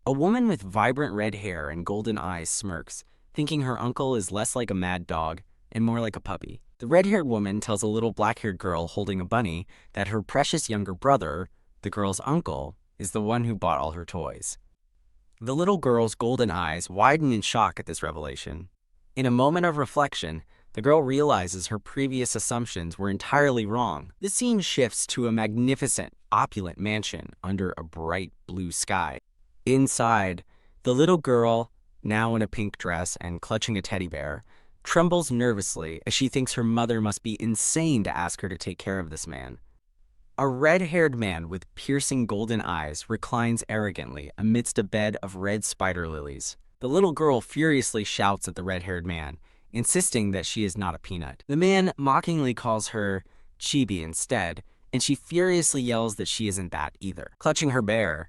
A woman with vibrant red hair and golden eyes smirks, thinking her uncle is less like a mad dog and more like a puppy. The red-haired woman tells a little black-haired girl holding a bunny that her precious younger brother, the girl's uncle, is the one who bought all her toys. The little girl's golden eyes widen in shock at this revelation. In a moment of reflection, the girl realizes her previous assumptions were entirely wrong. The scene shifts to a magnificent, opulent mansion under a bright blue sky. Inside, the little girl, now in a pink dress and clutching a teddy bear, trembles nervously as she thinks her mother must be insane to ask her to take care of this man. A red-haired man with piercing golden eyes reclines arrogantly amidst a bed of red spider lilies. The little girl furiously shouts at the red-haired man, insisting that she is not a peanut. The man mockingly calls her chibi instead, and she furiously yells that she isn't that either. Clutching her bear,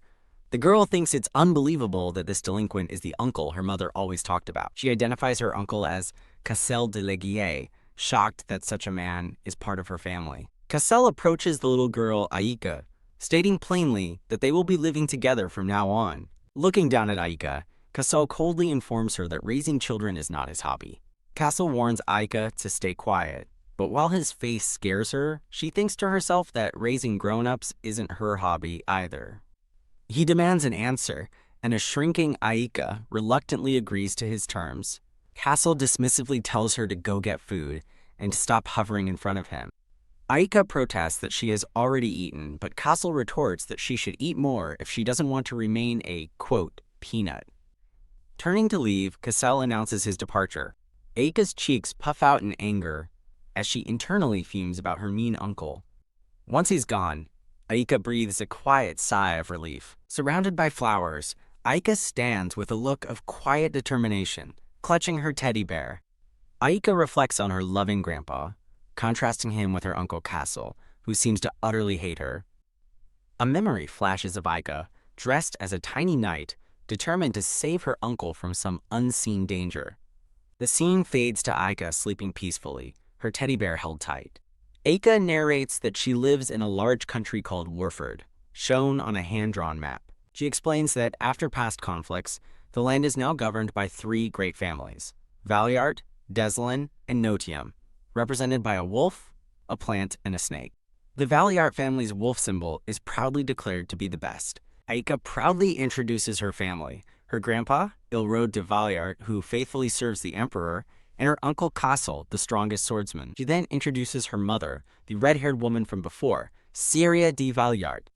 the girl thinks it's unbelievable that this delinquent is the uncle her mother always talked about. She identifies her uncle as Cassel de Leguier, shocked that such a man is part of her family. Cassel approaches the little girl Aika, stating plainly that they will be living together from now on. Looking down at Aika, Cassel coldly informs her that raising children is not his hobby. Cassel warns Aika to stay quiet, but while his face scares her, she thinks to herself that raising grown-ups isn't her hobby either. He demands an answer, and a shrinking Aika reluctantly agrees to his terms. Cassel dismissively tells her to go get food and to stop hovering in front of him. Aika protests that she has already eaten, but Cassel retorts that she should eat more if she doesn't want to remain a, quote, peanut. Turning to leave, Cassel announces his departure. Aika's cheeks puff out in anger as she internally fumes about her mean uncle. Once he's gone, Aika breathes a quiet sigh of relief. Surrounded by flowers, Aika stands with a look of quiet determination, clutching her teddy bear. Aika reflects on her loving grandpa, contrasting him with her uncle Cassel, who seems to utterly hate her. A memory flashes of Aika, dressed as a tiny knight, determined to save her uncle from some unseen danger. The scene fades to Aika sleeping peacefully, her teddy bear held tight. Aika narrates that she lives in a large country called Warford, shown on a hand-drawn map. She explains that after past conflicts, the land is now governed by three great families: Valiart, Deslin, and Notium, represented by a wolf, a plant, and a snake. The Valiart family's wolf symbol is proudly declared to be the best. Aika proudly introduces her family, her grandpa, Ilrode de Valiart, who faithfully serves the emperor, and her uncle Cassel, the strongest swordsman. She then introduces her mother, the red-haired woman from before, Syria de Valiart.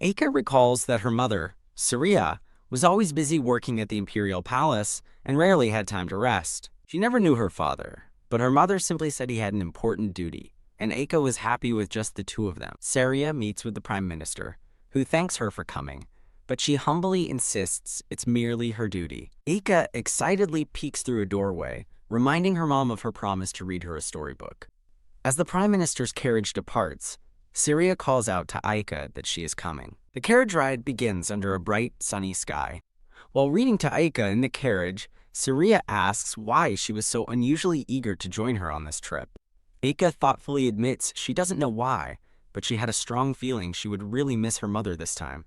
Aika recalls that her mother, Syria, was always busy working at the imperial palace and rarely had time to rest. She never knew her father, but her mother simply said he had an important duty, and Aika was happy with just the two of them. Syria meets with the prime minister, who thanks her for coming, but she humbly insists it's merely her duty. Aika excitedly peeks through a doorway, reminding her mom of her promise to read her a storybook. As the prime minister's carriage departs, Syria calls out to Aika that she is coming. The carriage ride begins under a bright, sunny sky. While reading to Aika in the carriage, Syria asks why she was so unusually eager to join her on this trip. Aika thoughtfully admits she doesn't know why, but she had a strong feeling she would really miss her mother this time.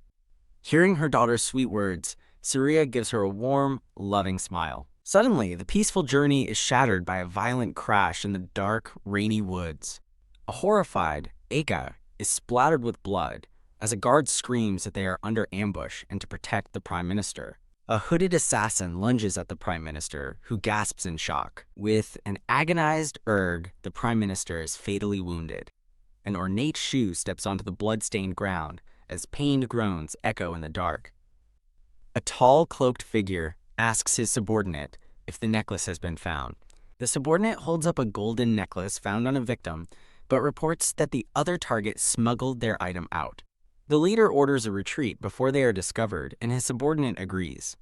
Hearing her daughter's sweet words, Syria gives her a warm, loving smile. Suddenly, the peaceful journey is shattered by a violent crash in the dark, rainy woods. A horrified Aika is splattered with blood as a guard screams that they are under ambush and to protect the prime minister. A hooded assassin lunges at the prime minister, who gasps in shock. With an agonized Erg, the prime minister is fatally wounded. An ornate shoe steps onto the blood-stained ground as pained groans echo in the dark. A tall, cloaked figure asks his subordinate if the necklace has been found. The subordinate holds up a golden necklace found on a victim, but reports that the other target smuggled their item out. The leader orders a retreat before they are discovered, and his subordinate agrees.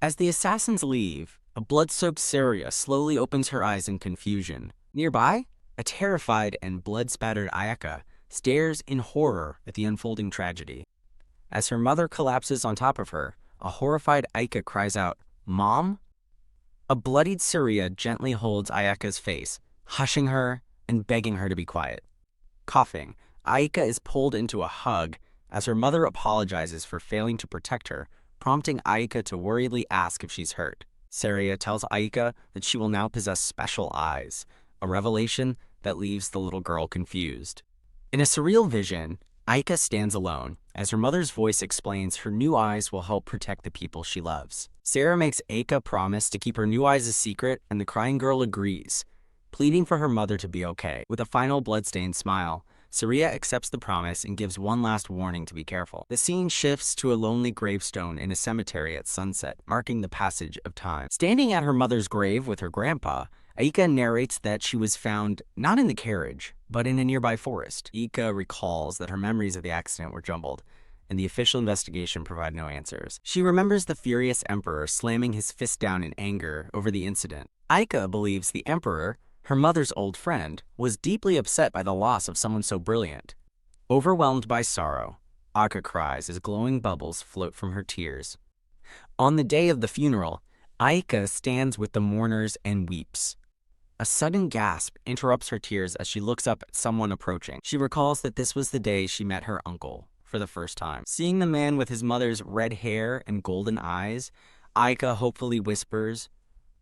As the assassins leave, a blood-soaked Syria slowly opens her eyes in confusion. Nearby, a terrified and blood-spattered Ayaka stares in horror at the unfolding tragedy. As her mother collapses on top of her, a horrified Aika cries out, "Mom?" A bloodied Syria gently holds Ayaka's face, hushing her and begging her to be quiet. Coughing, Aika is pulled into a hug as her mother apologizes for failing to protect her prompting Aika to worriedly ask if she's hurt. Saria tells Aika that she will now possess special eyes, a revelation that leaves the little girl confused. In a surreal vision, Aika stands alone as her mother's voice explains her new eyes will help protect the people she loves. Sarah makes Aika promise to keep her new eyes a secret, and the crying girl agrees, pleading for her mother to be okay. With a final bloodstained smile, Saria accepts the promise and gives one last warning to be careful. The scene shifts to a lonely gravestone in a cemetery at sunset, marking the passage of time. Standing at her mother's grave with her grandpa, Aika narrates that she was found not in the carriage, but in a nearby forest. Aika recalls that her memories of the accident were jumbled, and the official investigation provided no answers. She remembers the furious emperor slamming his fist down in anger over the incident. Aika believes the emperor, her mother's old friend, was deeply upset by the loss of someone so brilliant. Overwhelmed by sorrow, Aika cries as glowing bubbles float from her tears. On the day of the funeral, Aika stands with the mourners and weeps. A sudden gasp interrupts her tears as she looks up at someone approaching. She recalls that this was the day she met her uncle for the first time. Seeing the man with his mother's red hair and golden eyes, Aika hopefully whispers,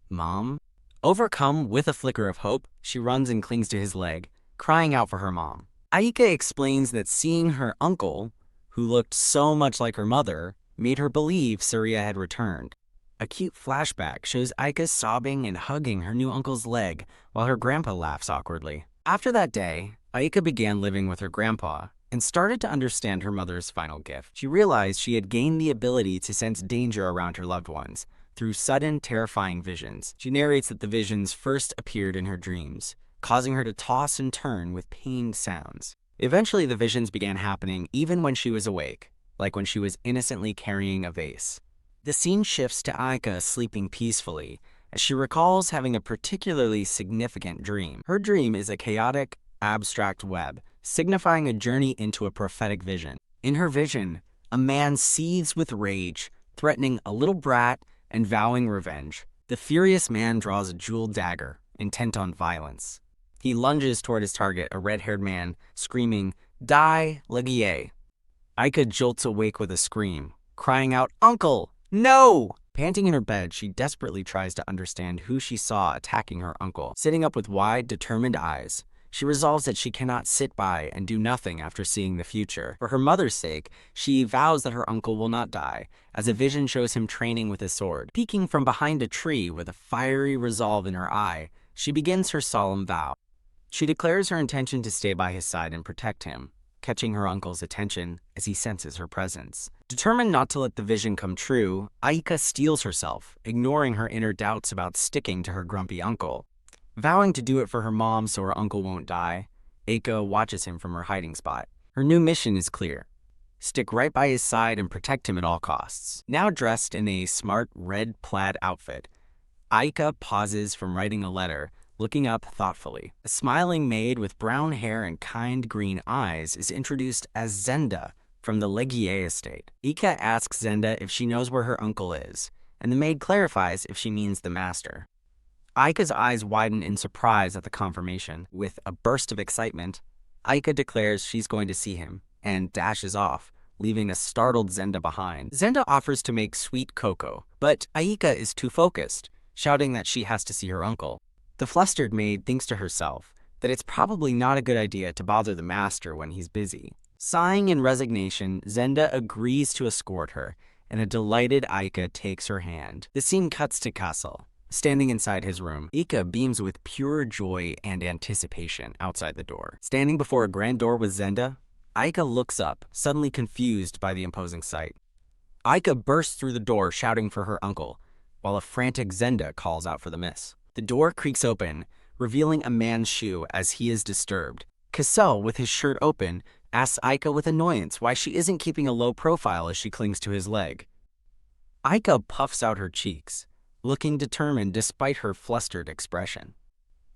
"Mom?" Overcome with a flicker of hope, she runs and clings to his leg, crying out for her mom. Aika explains that seeing her uncle, who looked so much like her mother, made her believe Saria had returned. A cute flashback shows Aika sobbing and hugging her new uncle's leg while her grandpa laughs awkwardly. After that day, Aika began living with her grandpa and started to understand her mother's final gift. She realized she had gained the ability to sense danger around her loved ones through sudden, terrifying visions. She narrates that the visions first appeared in her dreams, causing her to toss and turn with pained sounds. Eventually, the visions began happening even when she was awake, like when she was innocently carrying a vase. The scene shifts to Aika sleeping peacefully as she recalls having a particularly significant dream. Her dream is a chaotic, abstract web, signifying a journey into a prophetic vision. In her vision, a man seethes with rage, threatening a little brat and vowing revenge. The furious man draws a jeweled dagger, intent on violence. He lunges toward his target, a red-haired man, screaming, "Die, Legier!" Aika jolts awake with a scream, crying out, "Uncle! No!" Panting in her bed, she desperately tries to understand who she saw attacking her uncle. Sitting up with wide, determined eyes, she resolves that she cannot sit by and do nothing after seeing the future. For her mother's sake, she vows that her uncle will not die, as a vision shows him training with his sword. Peeking from behind a tree with a fiery resolve in her eye, she begins her solemn vow. She declares her intention to stay by his side and protect him, catching her uncle's attention as he senses her presence. Determined not to let the vision come true, Aika steels herself, ignoring her inner doubts about sticking to her grumpy uncle. Vowing to do it for her mom so her uncle won't die, Aika watches him from her hiding spot. Her new mission is clear: stick right by his side and protect him at all costs. Now dressed in a smart red plaid outfit, Aika pauses from writing a letter, looking up thoughtfully. A smiling maid with brown hair and kind green eyes is introduced as Zenda from the Legier estate. Aika asks Zenda if she knows where her uncle is, and the maid clarifies if she means the master. Aika's eyes widen in surprise at the confirmation. With a burst of excitement, Aika declares she's going to see him and dashes off, leaving a startled Zenda behind. Zenda offers to make sweet cocoa, but Aika is too focused, shouting that she has to see her uncle. The flustered maid thinks to herself that it's probably not a good idea to bother the master when he's busy. Sighing in resignation, Zenda agrees to escort her, and a delighted Aika takes her hand. The scene cuts to Kassel, standing inside his room. Aika beams with pure joy and anticipation outside the door. Standing before a grand door with Zenda, Aika looks up, suddenly confused by the imposing sight. Aika bursts through the door shouting for her uncle, while a frantic Zenda calls out for the miss. The door creaks open, revealing a man's shoe as he is disturbed. Kassel, with his shirt open, asks Aika with annoyance why she isn't keeping a low profile as she clings to his leg. Aika puffs out her cheeks, looking determined despite her flustered expression.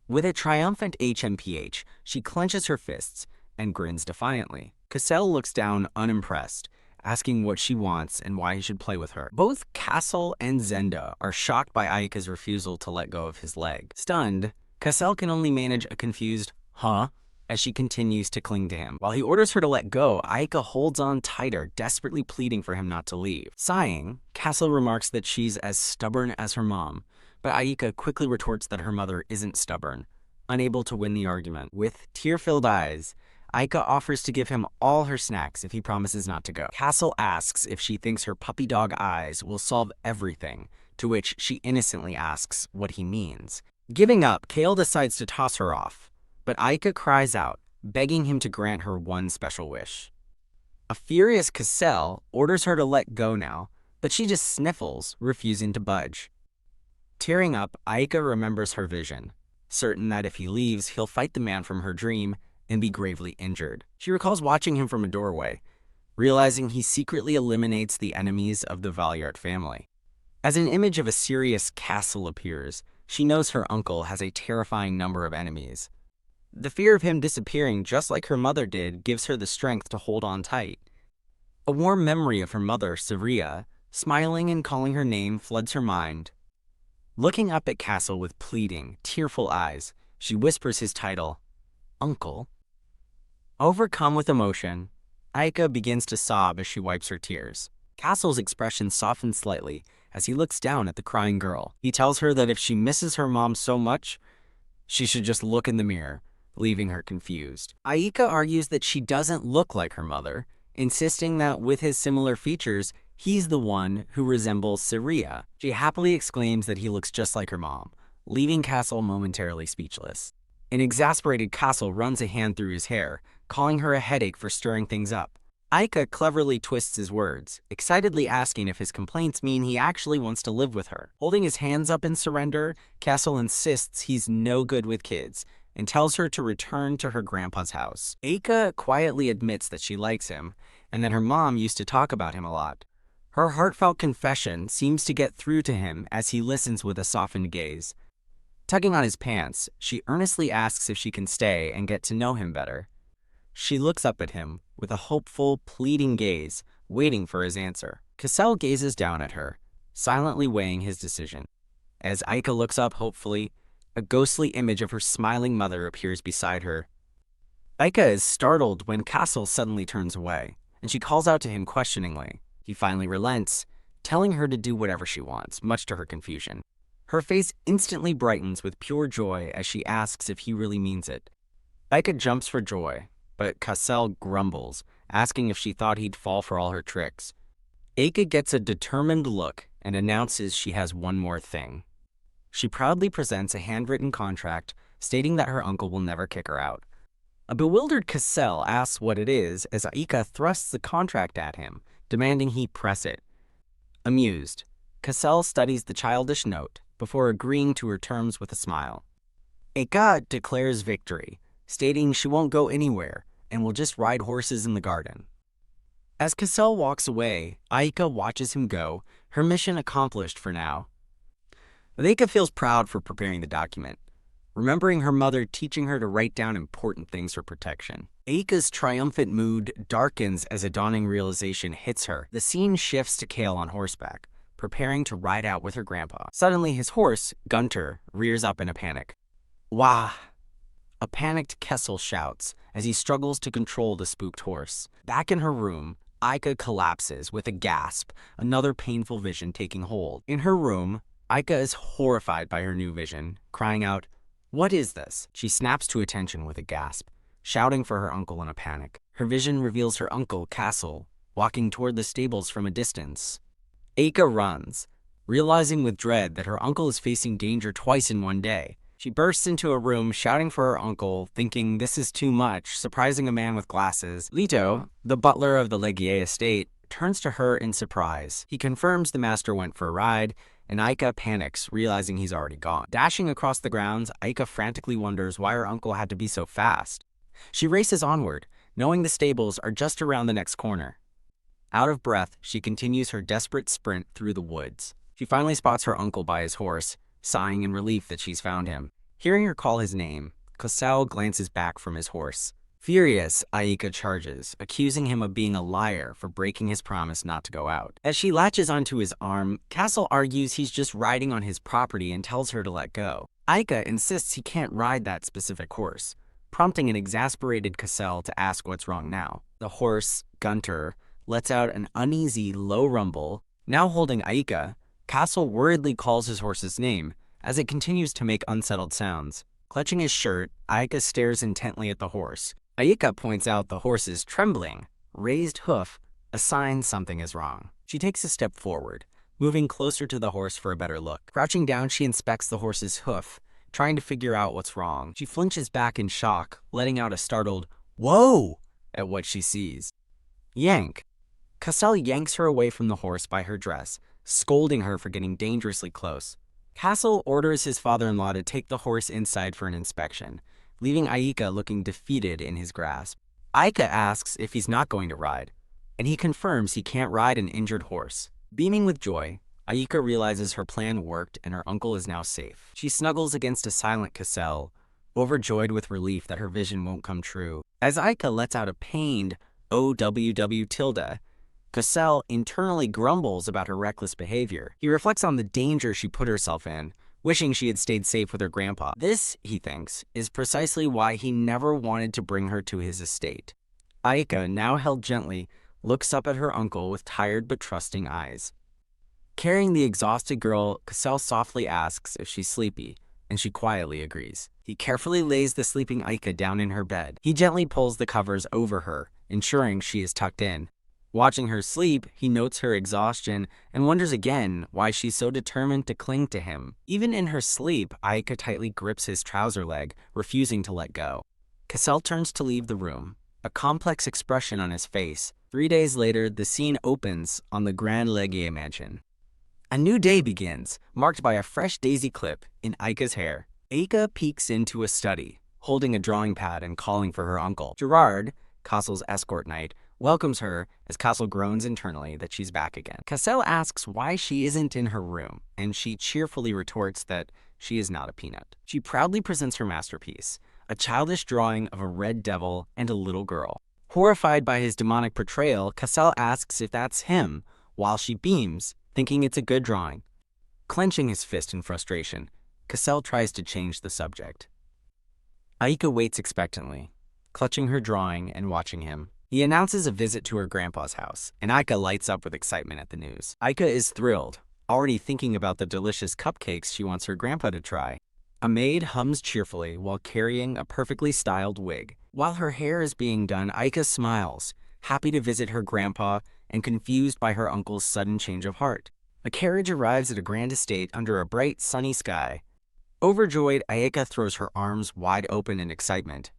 With a triumphant HMPH, she clenches her fists and grins defiantly. Kassel looks down unimpressed, asking what she wants and why he should play with her. Both Kassel and Zenda are shocked by Aika's refusal to let go of his leg. Stunned, Kassel can only manage a confused, "Huh?" as she continues to cling to him. While he orders her to let go, Aika holds on tighter, desperately pleading for him not to leave. Sighing, Castle remarks that she's as stubborn as her mom, but Aika quickly retorts that her mother isn't stubborn, unable to win the argument. With tear-filled eyes, Aika offers to give him all her snacks if he promises not to go. Castle asks if she thinks her puppy dog eyes will solve everything, to which she innocently asks what he means. Giving up, Kale decides to toss her off, but Aika cries out, begging him to grant her one special wish. A furious Cassell orders her to let go now, but she just sniffles, refusing to budge. Tearing up, Aika remembers her vision, certain that if he leaves, he'll fight the man from her dream and be gravely injured. She recalls watching him from a doorway, realizing he secretly eliminates the enemies of the Valyart family. As an image of a serious Castle appears, she knows her uncle has a terrifying number of enemies. The fear of him disappearing just like her mother did gives her the strength to hold on tight. A warm memory of her mother, Saria, smiling and calling her name floods her mind. Looking up at Castle with pleading, tearful eyes, she whispers his title, Uncle. Overcome with emotion, Aika begins to sob as she wipes her tears. Castle's expression softens slightly as he looks down at the crying girl. He tells her that if she misses her mom so much, she should just look in the mirror, leaving her confused. Aika argues that she doesn't look like her mother, insisting that with his similar features, he's the one who resembles Saria. She happily exclaims that he looks just like her mom, leaving Castle momentarily speechless. An exasperated Castle runs a hand through his hair, calling her a headache for stirring things up. Aika cleverly twists his words, excitedly asking if his complaints mean he actually wants to live with her. Holding his hands up in surrender, Castle insists he's no good with kids and tells her to return to her grandpa's house. Aika quietly admits that she likes him and that her mom used to talk about him a lot. Her heartfelt confession seems to get through to him as he listens with a softened gaze. Tugging on his pants, she earnestly asks if she can stay and get to know him better. She looks up at him with a hopeful, pleading gaze, waiting for his answer. Cassell gazes down at her, silently weighing his decision. As Aika looks up hopefully, a ghostly image of her smiling mother appears beside her. Aika is startled when Cassell suddenly turns away, and she calls out to him questioningly. He finally relents, telling her to do whatever she wants, much to her confusion. Her face instantly brightens with pure joy as she asks if he really means it. Aika jumps for joy, but Cassell grumbles, asking if she thought he'd fall for all her tricks. Aika gets a determined look and announces she has one more thing. She proudly presents a handwritten contract stating that her uncle will never kick her out. A bewildered Cassell asks what it is as Aika thrusts the contract at him, demanding he press it. Amused, Cassell studies the childish note before agreeing to her terms with a smile. Aika declares victory, stating she won't go anywhere and will just ride horses in the garden. As Cassell walks away, Aika watches him go, her mission accomplished for now. Aika feels proud for preparing the document, remembering her mother teaching her to write down important things for protection. Aika's triumphant mood darkens as a dawning realization hits her. The scene shifts to Kale on horseback, preparing to ride out with her grandpa. Suddenly, his horse, Gunter, rears up in a panic. Wah! A panicked Kessel shouts as he struggles to control the spooked horse. Back in her room, Aika collapses with a gasp, another painful vision taking hold. In her room, Aika is horrified by her new vision, crying out, "What is this?" She snaps to attention with a gasp, shouting for her uncle in a panic. Her vision reveals her uncle, Castle, walking toward the stables from a distance. Aika runs, realizing with dread that her uncle is facing danger twice in one day. She bursts into a room shouting for her uncle, thinking this is too much, surprising a man with glasses. Leto, the butler of the Legier estate, turns to her in surprise. He confirms the master went for a ride, and Aika panics, realizing he's already gone. Dashing across the grounds, Aika frantically wonders why her uncle had to be so fast. She races onward, knowing the stables are just around the next corner. Out of breath, she continues her desperate sprint through the woods. She finally spots her uncle by his horse, sighing in relief that she's found him. Hearing her call his name, Kosao glances back from his horse. Furious, Aika charges, accusing him of being a liar for breaking his promise not to go out. As she latches onto his arm, Castle argues he's just riding on his property and tells her to let go. Aika insists he can't ride that specific horse, prompting an exasperated Cassell to ask what's wrong now. The horse, Gunter, lets out an uneasy, low rumble. Now holding Aika, Castle worriedly calls his horse's name as it continues to make unsettled sounds. Clutching his shirt, Aika stares intently at the horse. Aika points out the horse is trembling, raised hoof, a sign something is wrong. She takes a step forward, moving closer to the horse for a better look. Crouching down, she inspects the horse's hoof, trying to figure out what's wrong. She flinches back in shock, letting out a startled, "Whoa!" at what she sees. Yank. Cassell yanks her away from the horse by her dress, scolding her for getting dangerously close. Castle orders his father-in-law to take the horse inside for an inspection, leaving Aika looking defeated in his grasp. Aika asks if he's not going to ride, and he confirms he can't ride an injured horse. Beaming with joy, Aika realizes her plan worked and her uncle is now safe. She snuggles against a silent Cassell, overjoyed with relief that her vision won't come true. As Aika lets out a pained OWW tilde, Cassell internally grumbles about her reckless behavior. He reflects on the danger she put herself in, wishing she had stayed safe with her grandpa. This, he thinks, is precisely why he never wanted to bring her to his estate. Aika, now held gently, looks up at her uncle with tired but trusting eyes. Carrying the exhausted girl, Cassell softly asks if she's sleepy, and she quietly agrees. He carefully lays the sleeping Aika down in her bed. He gently pulls the covers over her, ensuring she is tucked in. Watching her sleep, he notes her exhaustion and wonders again why she's so determined to cling to him. Even in her sleep, Aika tightly grips his trouser leg, refusing to let go. Cassell turns to leave the room, a complex expression on his face. 3 days later, the scene opens on the Grand Legier mansion. A new day begins, marked by a fresh daisy clip in Aika's hair. Aika peeks into a study, holding a drawing pad and calling for her uncle. Gerard, Castle's escort knight, welcomes her as Castle groans internally that she's back again. Cassell asks why she isn't in her room, and she cheerfully retorts that she is not a peanut. She proudly presents her masterpiece, a childish drawing of a red devil and a little girl. Horrified by his demonic portrayal, Cassell asks if that's him, while she beams, thinking it's a good drawing. Clenching his fist in frustration, Cassell tries to change the subject. Aika waits expectantly, clutching her drawing and watching him. He announces a visit to her grandpa's house, and Aika lights up with excitement at the news. Aika is thrilled, already thinking about the delicious cupcakes she wants her grandpa to try. A maid hums cheerfully while carrying a perfectly styled wig. While her hair is being done, Aika smiles, happy to visit her grandpa and confused by her uncle's sudden change of heart. A carriage arrives at a grand estate under a bright, sunny sky. Overjoyed, Aika throws her arms wide open in excitement.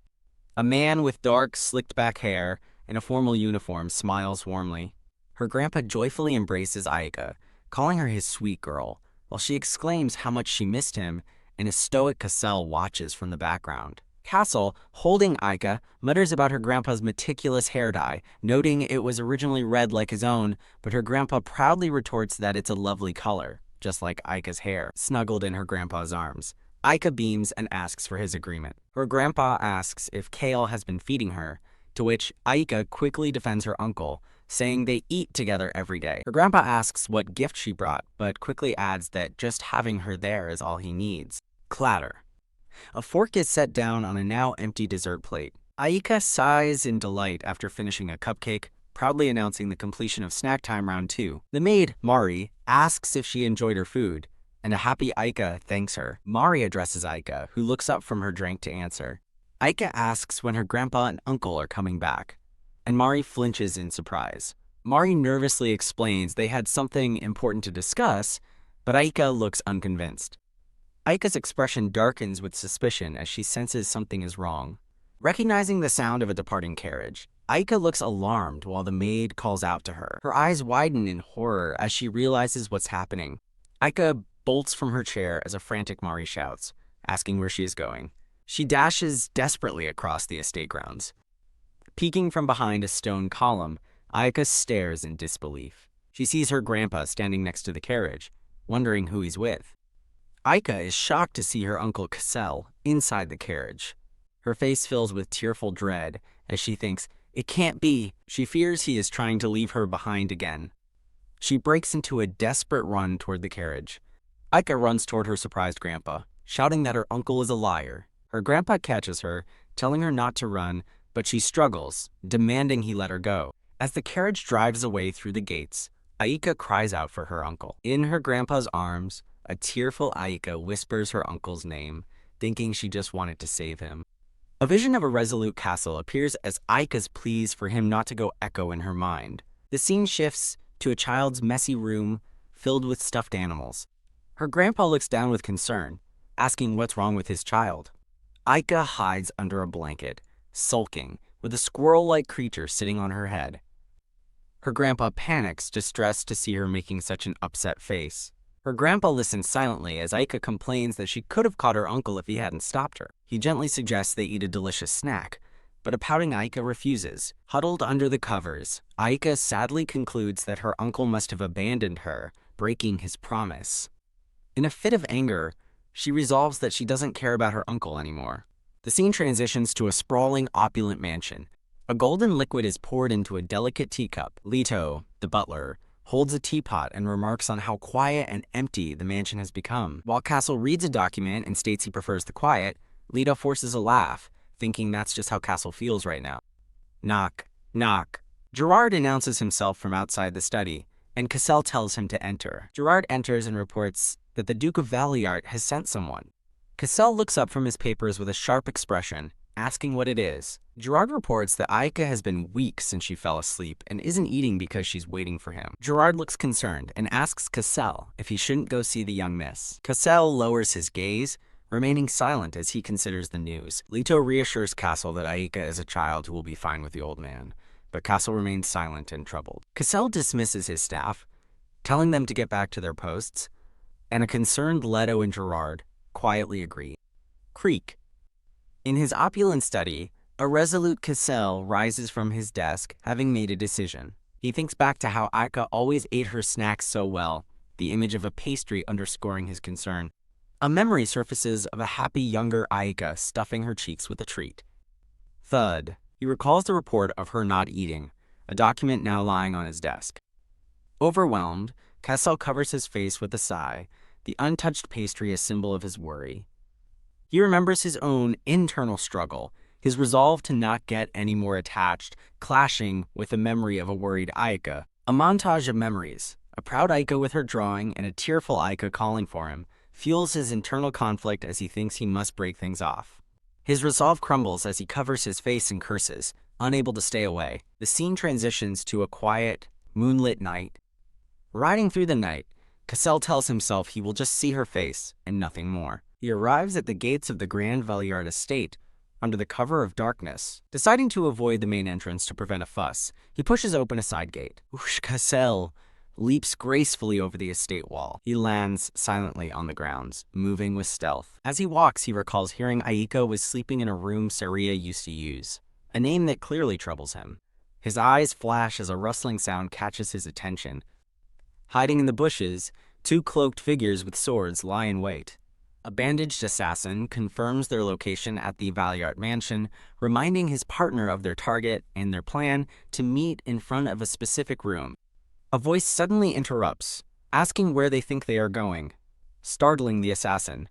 A man with dark, slicked-back hair and a formal uniform smiles warmly. Her grandpa joyfully embraces Aika, calling her his sweet girl, while she exclaims how much she missed him, and a stoic Cassell watches from the background. Castle, holding Aika, mutters about her grandpa's meticulous hair dye, noting it was originally red like his own, but her grandpa proudly retorts that it's a lovely color, just like Aika's hair, snuggled in her grandpa's arms. Aika beams and asks for his agreement. Her grandpa asks if Kale has been feeding her, to which Aika quickly defends her uncle, saying they eat together every day. Her grandpa asks what gift she brought, but quickly adds that just having her there is all he needs. Clatter. A fork is set down on a now empty dessert plate. Aika sighs in delight after finishing a cupcake, proudly announcing the completion of snack time round 2. The maid, Mari, asks if she enjoyed her food, and a happy Aika thanks her. Mari addresses Aika, who looks up from her drink to answer. Aika asks when her grandpa and uncle are coming back, and Mari flinches in surprise. Mari nervously explains they had something important to discuss, but Aika looks unconvinced. Aika's expression darkens with suspicion as she senses something is wrong. Recognizing the sound of a departing carriage, Aika looks alarmed while the maid calls out to her. Her eyes widen in horror as she realizes what's happening. Aika bolts from her chair as a frantic Mari shouts, asking where she is going. She dashes desperately across the estate grounds. Peeking from behind a stone column, Aika stares in disbelief. She sees her grandpa standing next to the carriage, wondering who he's with. Aika is shocked to see her uncle Cassell inside the carriage. Her face fills with tearful dread as she thinks, it can't be. She fears he is trying to leave her behind again. She breaks into a desperate run toward the carriage. Aika runs toward her surprised grandpa, shouting that her uncle is a liar. Her grandpa catches her, telling her not to run, but she struggles, demanding he let her go. As the carriage drives away through the gates, Aika cries out for her uncle. In her grandpa's arms, a tearful Aika whispers her uncle's name, thinking she just wanted to save him. A vision of a resolute castle appears as Aika's pleas for him not to go echo in her mind. The scene shifts to a child's messy room filled with stuffed animals. Her grandpa looks down with concern, asking what's wrong with his child. Aika hides under a blanket, sulking, with a squirrel-like creature sitting on her head. Her grandpa panics, distressed to see her making such an upset face. Her grandpa listens silently as Aika complains that she could have caught her uncle if he hadn't stopped her. He gently suggests they eat a delicious snack, but a pouting Aika refuses. Huddled under the covers, Aika sadly concludes that her uncle must have abandoned her, breaking his promise. In a fit of anger, she resolves that she doesn't care about her uncle anymore. The scene transitions to a sprawling, opulent mansion. A golden liquid is poured into a delicate teacup. Leto, the butler, holds a teapot and remarks on how quiet and empty the mansion has become. While Castle reads a document and states he prefers the quiet, Leto forces a laugh, thinking that's just how Castle feels right now. Knock, knock. Gerard announces himself from outside the study, and Cassel tells him to enter. Gerard enters and reports that the Duke of Valiart has sent someone. Cassel looks up from his papers with a sharp expression, asking what it is. Gerard reports that Aika has been weeks since she fell asleep and isn't eating because she's waiting for him. Gerard looks concerned and asks Cassel if he shouldn't go see the young miss. Cassel lowers his gaze, remaining silent as he considers the news. Leto reassures Cassel that Aika is a child who will be fine with the old man, but Cassel remains silent and troubled. Cassel dismisses his staff, telling them to get back to their posts, and a concerned Leto and Gerard quietly agree. Creak. In his opulent study, a resolute Cassel rises from his desk, having made a decision. He thinks back to how Aika always ate her snacks so well, the image of a pastry underscoring his concern. A memory surfaces of a happy younger Aika stuffing her cheeks with a treat. Thud. He recalls the report of her not eating, a document now lying on his desk. Overwhelmed, Cassel covers his face with a sigh, the untouched pastry a symbol of his worry. He remembers his own internal struggle, his resolve to not get any more attached, clashing with the memory of a worried Aika. A montage of memories, a proud Aika with her drawing and a tearful Aika calling for him, fuels his internal conflict as he thinks he must break things off. His resolve crumbles as he covers his face and curses, unable to stay away. The scene transitions to a quiet, moonlit night. Riding through the night, Cassel tells himself he will just see her face and nothing more. He arrives at the gates of the Grand Valiard estate under the cover of darkness. Deciding to avoid the main entrance to prevent a fuss, he pushes open a side gate. Whoosh! Cassel leaps gracefully over the estate wall. He lands silently on the grounds, moving with stealth. As he walks, he recalls hearing Aika was sleeping in a room Saria used to use, a name that clearly troubles him. His eyes flash as a rustling sound catches his attention. Hiding in the bushes, two cloaked figures with swords lie in wait. A bandaged assassin confirms their location at the Valiart mansion, reminding his partner of their target and their plan to meet in front of a specific room. A voice suddenly interrupts, asking where they think they are going, startling the assassin.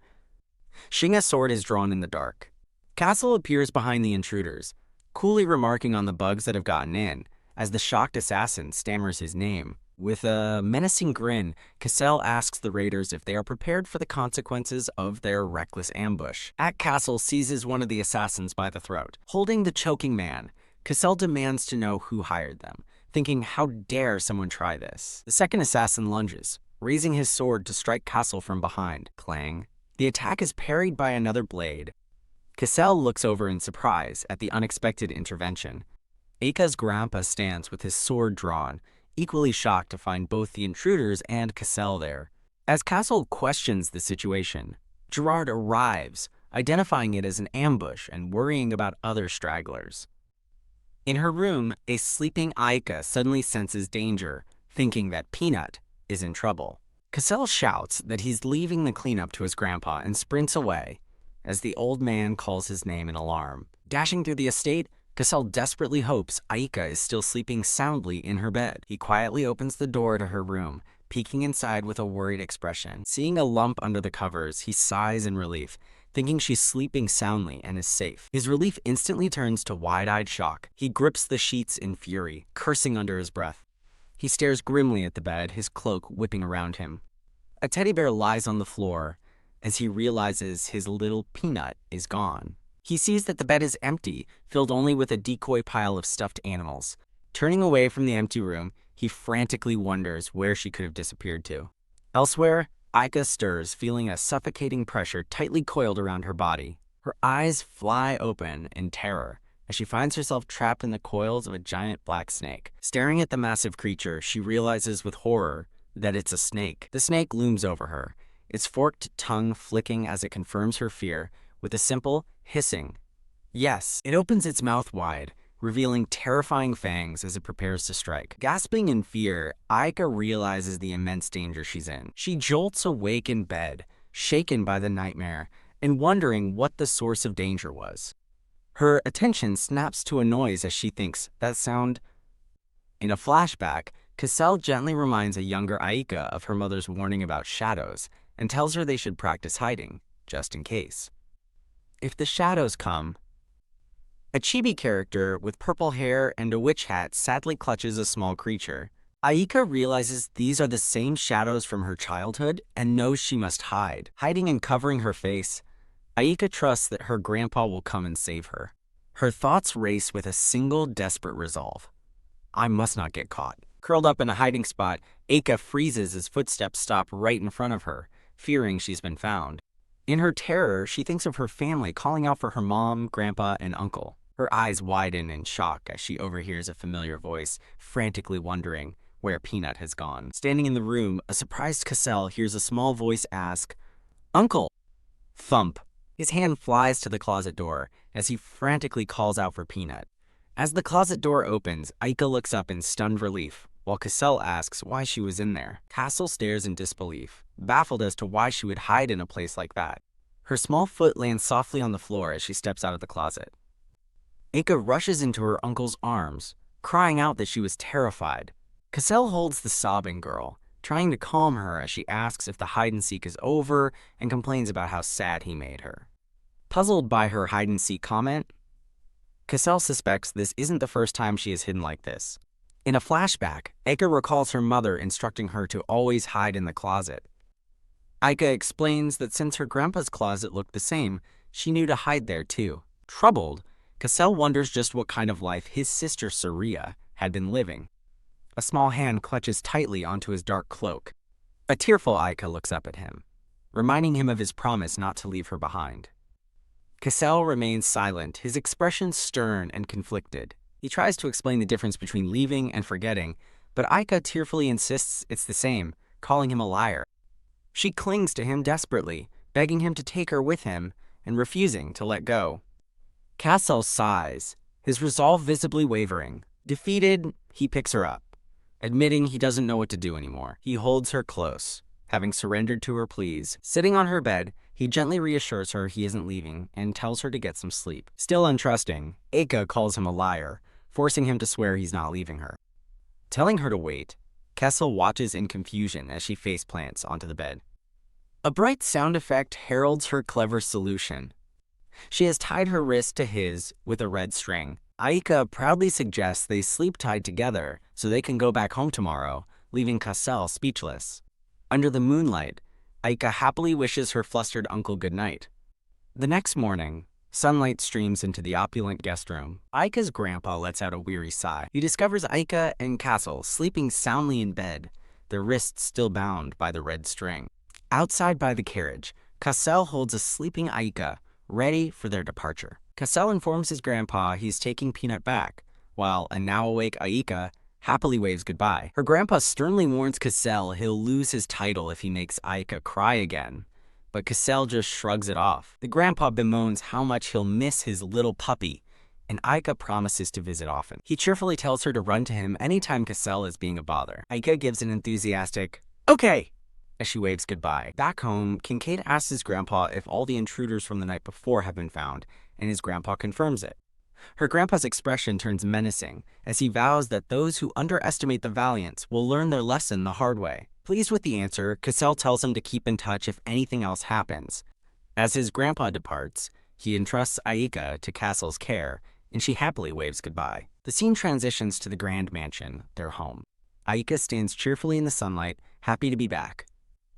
Shinga's sword is drawn in the dark. Cassel appears behind the intruders, coolly remarking on the bugs that have gotten in, as the shocked assassin stammers his name. With a menacing grin, Cassel asks the raiders if they are prepared for the consequences of their reckless ambush. Cassel seizes one of the assassins by the throat. Holding the choking man, Cassel demands to know who hired them, thinking how dare someone try this. The second assassin lunges, raising his sword to strike Cassel from behind. Clang. The attack is parried by another blade. Cassel looks over in surprise at the unexpected intervention. Aika's grandpa stands with his sword drawn, equally shocked to find both the intruders and Cassel there. As Cassel questions the situation, Gerard arrives, identifying it as an ambush and worrying about other stragglers. In her room, a sleeping Aika suddenly senses danger, thinking that Peanut is in trouble. Cassel shouts that he's leaving the cleanup to his grandpa and sprints away, as the old man calls his name in alarm. Dashing through the estate, Cassel desperately hopes Aika is still sleeping soundly in her bed. He quietly opens the door to her room, peeking inside with a worried expression. Seeing a lump under the covers, he sighs in relief, thinking she's sleeping soundly and is safe. His relief instantly turns to wide-eyed shock. He grips the sheets in fury, cursing under his breath. He stares grimly at the bed, his cloak whipping around him. A teddy bear lies on the floor as he realizes his little Peanut is gone. He sees that the bed is empty, filled only with a decoy pile of stuffed animals. Turning away from the empty room, he frantically wonders where she could have disappeared to. Elsewhere, Aika stirs, feeling a suffocating pressure tightly coiled around her body. Her eyes fly open in terror as she finds herself trapped in the coils of a giant black snake. Staring at the massive creature, she realizes with horror that it's a snake. The snake looms over her, its forked tongue flicking as it confirms her fear with a simple hissing. Yes, it opens its mouth wide, revealing terrifying fangs as it prepares to strike. Gasping in fear, Aika realizes the immense danger she's in. She jolts awake in bed, shaken by the nightmare, and wondering what the source of danger was. Her attention snaps to a noise as she thinks, that sound. In a flashback, Cassel gently reminds a younger Aika of her mother's warning about shadows and tells her they should practice hiding, just in case. If the shadows come, a chibi character with purple hair and a witch hat sadly clutches a small creature. Aika realizes these are the same shadows from her childhood and knows she must hide. Hiding and covering her face, Aika trusts that her grandpa will come and save her. Her thoughts race with a single desperate resolve. I must not get caught. Curled up in a hiding spot, Aika freezes as footsteps stop right in front of her, fearing she's been found. In her terror, she thinks of her family calling out for her mom, grandpa, and uncle. Her eyes widen in shock as she overhears a familiar voice, frantically wondering where Peanut has gone. Standing in the room, a surprised Cassel hears a small voice ask, "Uncle!" Thump. His hand flies to the closet door as he frantically calls out for Peanut. As the closet door opens, Aika looks up in stunned relief, while Cassel asks why she was in there. Castle stares in disbelief, baffled as to why she would hide in a place like that. Her small foot lands softly on the floor as she steps out of the closet. Aika rushes into her uncle's arms, crying out that she was terrified. Cassel holds the sobbing girl, trying to calm her as she asks if the hide-and-seek is over and complains about how sad he made her. Puzzled by her hide-and-seek comment, Cassel suspects this isn't the first time she is hidden like this. In a flashback, Aika recalls her mother instructing her to always hide in the closet. Aika explains that since her grandpa's closet looked the same, she knew to hide there too. Troubled, Cassel wonders just what kind of life his sister Saria had been living. A small hand clutches tightly onto his dark cloak. A tearful Aika looks up at him, reminding him of his promise not to leave her behind. Cassel remains silent, his expression stern and conflicted. He tries to explain the difference between leaving and forgetting, but Aika tearfully insists it's the same, calling him a liar. She clings to him desperately, begging him to take her with him and refusing to let go. Cassel sighs, his resolve visibly wavering. Defeated, he picks her up, admitting he doesn't know what to do anymore. He holds her close, having surrendered to her pleas. Sitting on her bed, he gently reassures her he isn't leaving and tells her to get some sleep. Still untrusting, Aika calls him a liar, forcing him to swear he's not leaving her. Telling her to wait, Cassel watches in confusion as she face plants onto the bed. A bright sound effect heralds her clever solution. She has tied her wrist to his with a red string. Aika proudly suggests they sleep tied together so they can go back home tomorrow, leaving Cassel speechless. Under the moonlight, Aika happily wishes her flustered uncle good night. The next morning, sunlight streams into the opulent guest room. Aika's grandpa lets out a weary sigh. He discovers Aika and Cassel sleeping soundly in bed, their wrists still bound by the red string. Outside by the carriage, Cassel holds a sleeping Aika, ready for their departure. Cassel informs his grandpa he's taking Peanut back, while a now-awake Aika happily waves goodbye. Her grandpa sternly warns Cassel he'll lose his title if he makes Aika cry again, but Cassel just shrugs it off. The grandpa bemoans how much he'll miss his little puppy, and Aika promises to visit often. He cheerfully tells her to run to him anytime Cassel is being a bother. Aika gives an enthusiastic, "Okay," as she waves goodbye. Back home, Kincaid asks his grandpa if all the intruders from the night before have been found, and his grandpa confirms it. Her grandpa's expression turns menacing as he vows that those who underestimate the Valiants will learn their lesson the hard way. Pleased with the answer, Cassel tells him to keep in touch if anything else happens. As his grandpa departs, he entrusts Aika to Castle's care, and she happily waves goodbye. The scene transitions to the grand mansion, their home. Aika stands cheerfully in the sunlight, happy to be back.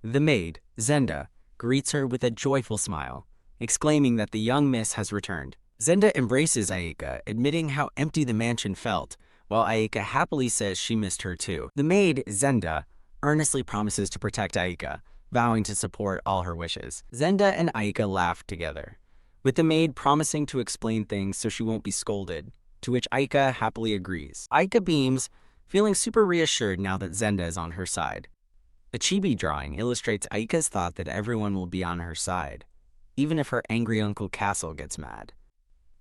The maid, Zenda, greets her with a joyful smile, exclaiming that the young miss has returned. Zenda embraces Aika, admitting how empty the mansion felt, while Aika happily says she missed her too. The maid, Zenda, earnestly promises to protect Aika, vowing to support all her wishes. Zenda and Aika laugh together, with the maid promising to explain things so she won't be scolded, to which Aika happily agrees. Aika beams, feeling super reassured now that Zenda is on her side. A chibi drawing illustrates Aika's thought that everyone will be on her side, even if her angry Uncle Castle gets mad.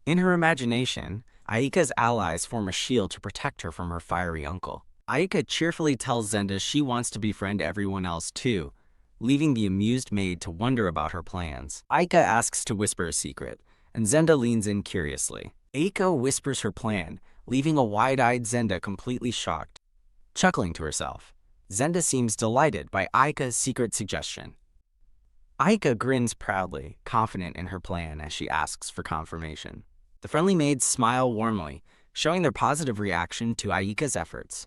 In her imagination, Aika's allies form a shield to protect her from her fiery uncle. Aika cheerfully tells Zenda she wants to befriend everyone else too, leaving the amused maid to wonder about her plans. Aika asks to whisper a secret, and Zenda leans in curiously. Aika whispers her plan, leaving a wide-eyed Zenda completely shocked. Chuckling to herself, Zenda seems delighted by Aika's secret suggestion. Aika grins proudly, confident in her plan as she asks for confirmation. The friendly maids smile warmly, showing their positive reaction to Aika's efforts.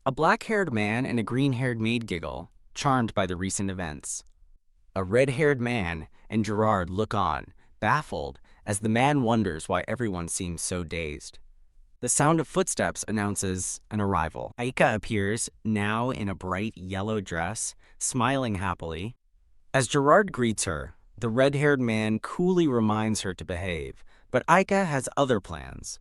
A black-haired man and a green-haired maid giggle, charmed by the recent events. A red-haired man and Gerard look on, baffled, as the man wonders why everyone seems so dazed. The sound of footsteps announces an arrival. Aika appears, now in a bright yellow dress, smiling happily. As Gerard greets her, the red-haired man coolly reminds her to behave, but Aika has other plans.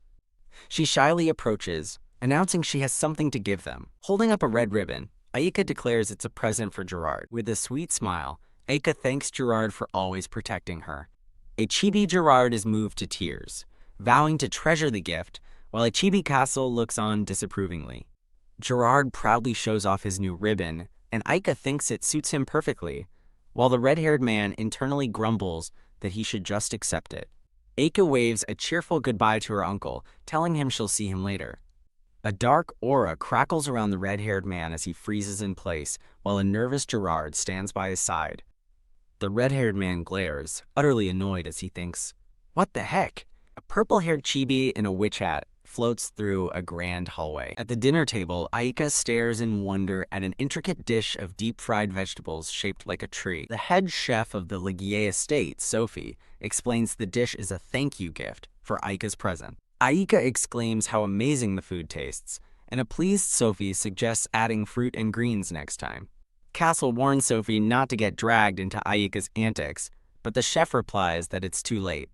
She shyly approaches, announcing she has something to give them. Holding up a red ribbon, Aika declares it's a present for Gerard. With a sweet smile, Aika thanks Gerard for always protecting her. A chibi Gerard is moved to tears, vowing to treasure the gift, while a chibi Castle looks on disapprovingly. Gerard proudly shows off his new ribbon, and Aika thinks it suits him perfectly, while the red-haired man internally grumbles that he should just accept it. Aika waves a cheerful goodbye to her uncle, telling him she'll see him later. A dark aura crackles around the red-haired man as he freezes in place, while a nervous Gerard stands by his side. The red-haired man glares, utterly annoyed as he thinks, "What the heck?" A purple-haired chibi in a witch hat floats through a grand hallway. At the dinner table, Aika stares in wonder at an intricate dish of deep-fried vegetables shaped like a tree. The head chef of the Ligier estate, Sophie, explains the dish is a thank you gift for Aika's present. Aika exclaims how amazing the food tastes, and a pleased Sophie suggests adding fruit and greens next time. Castle warns Sophie not to get dragged into Aika's antics, but the chef replies that it's too late,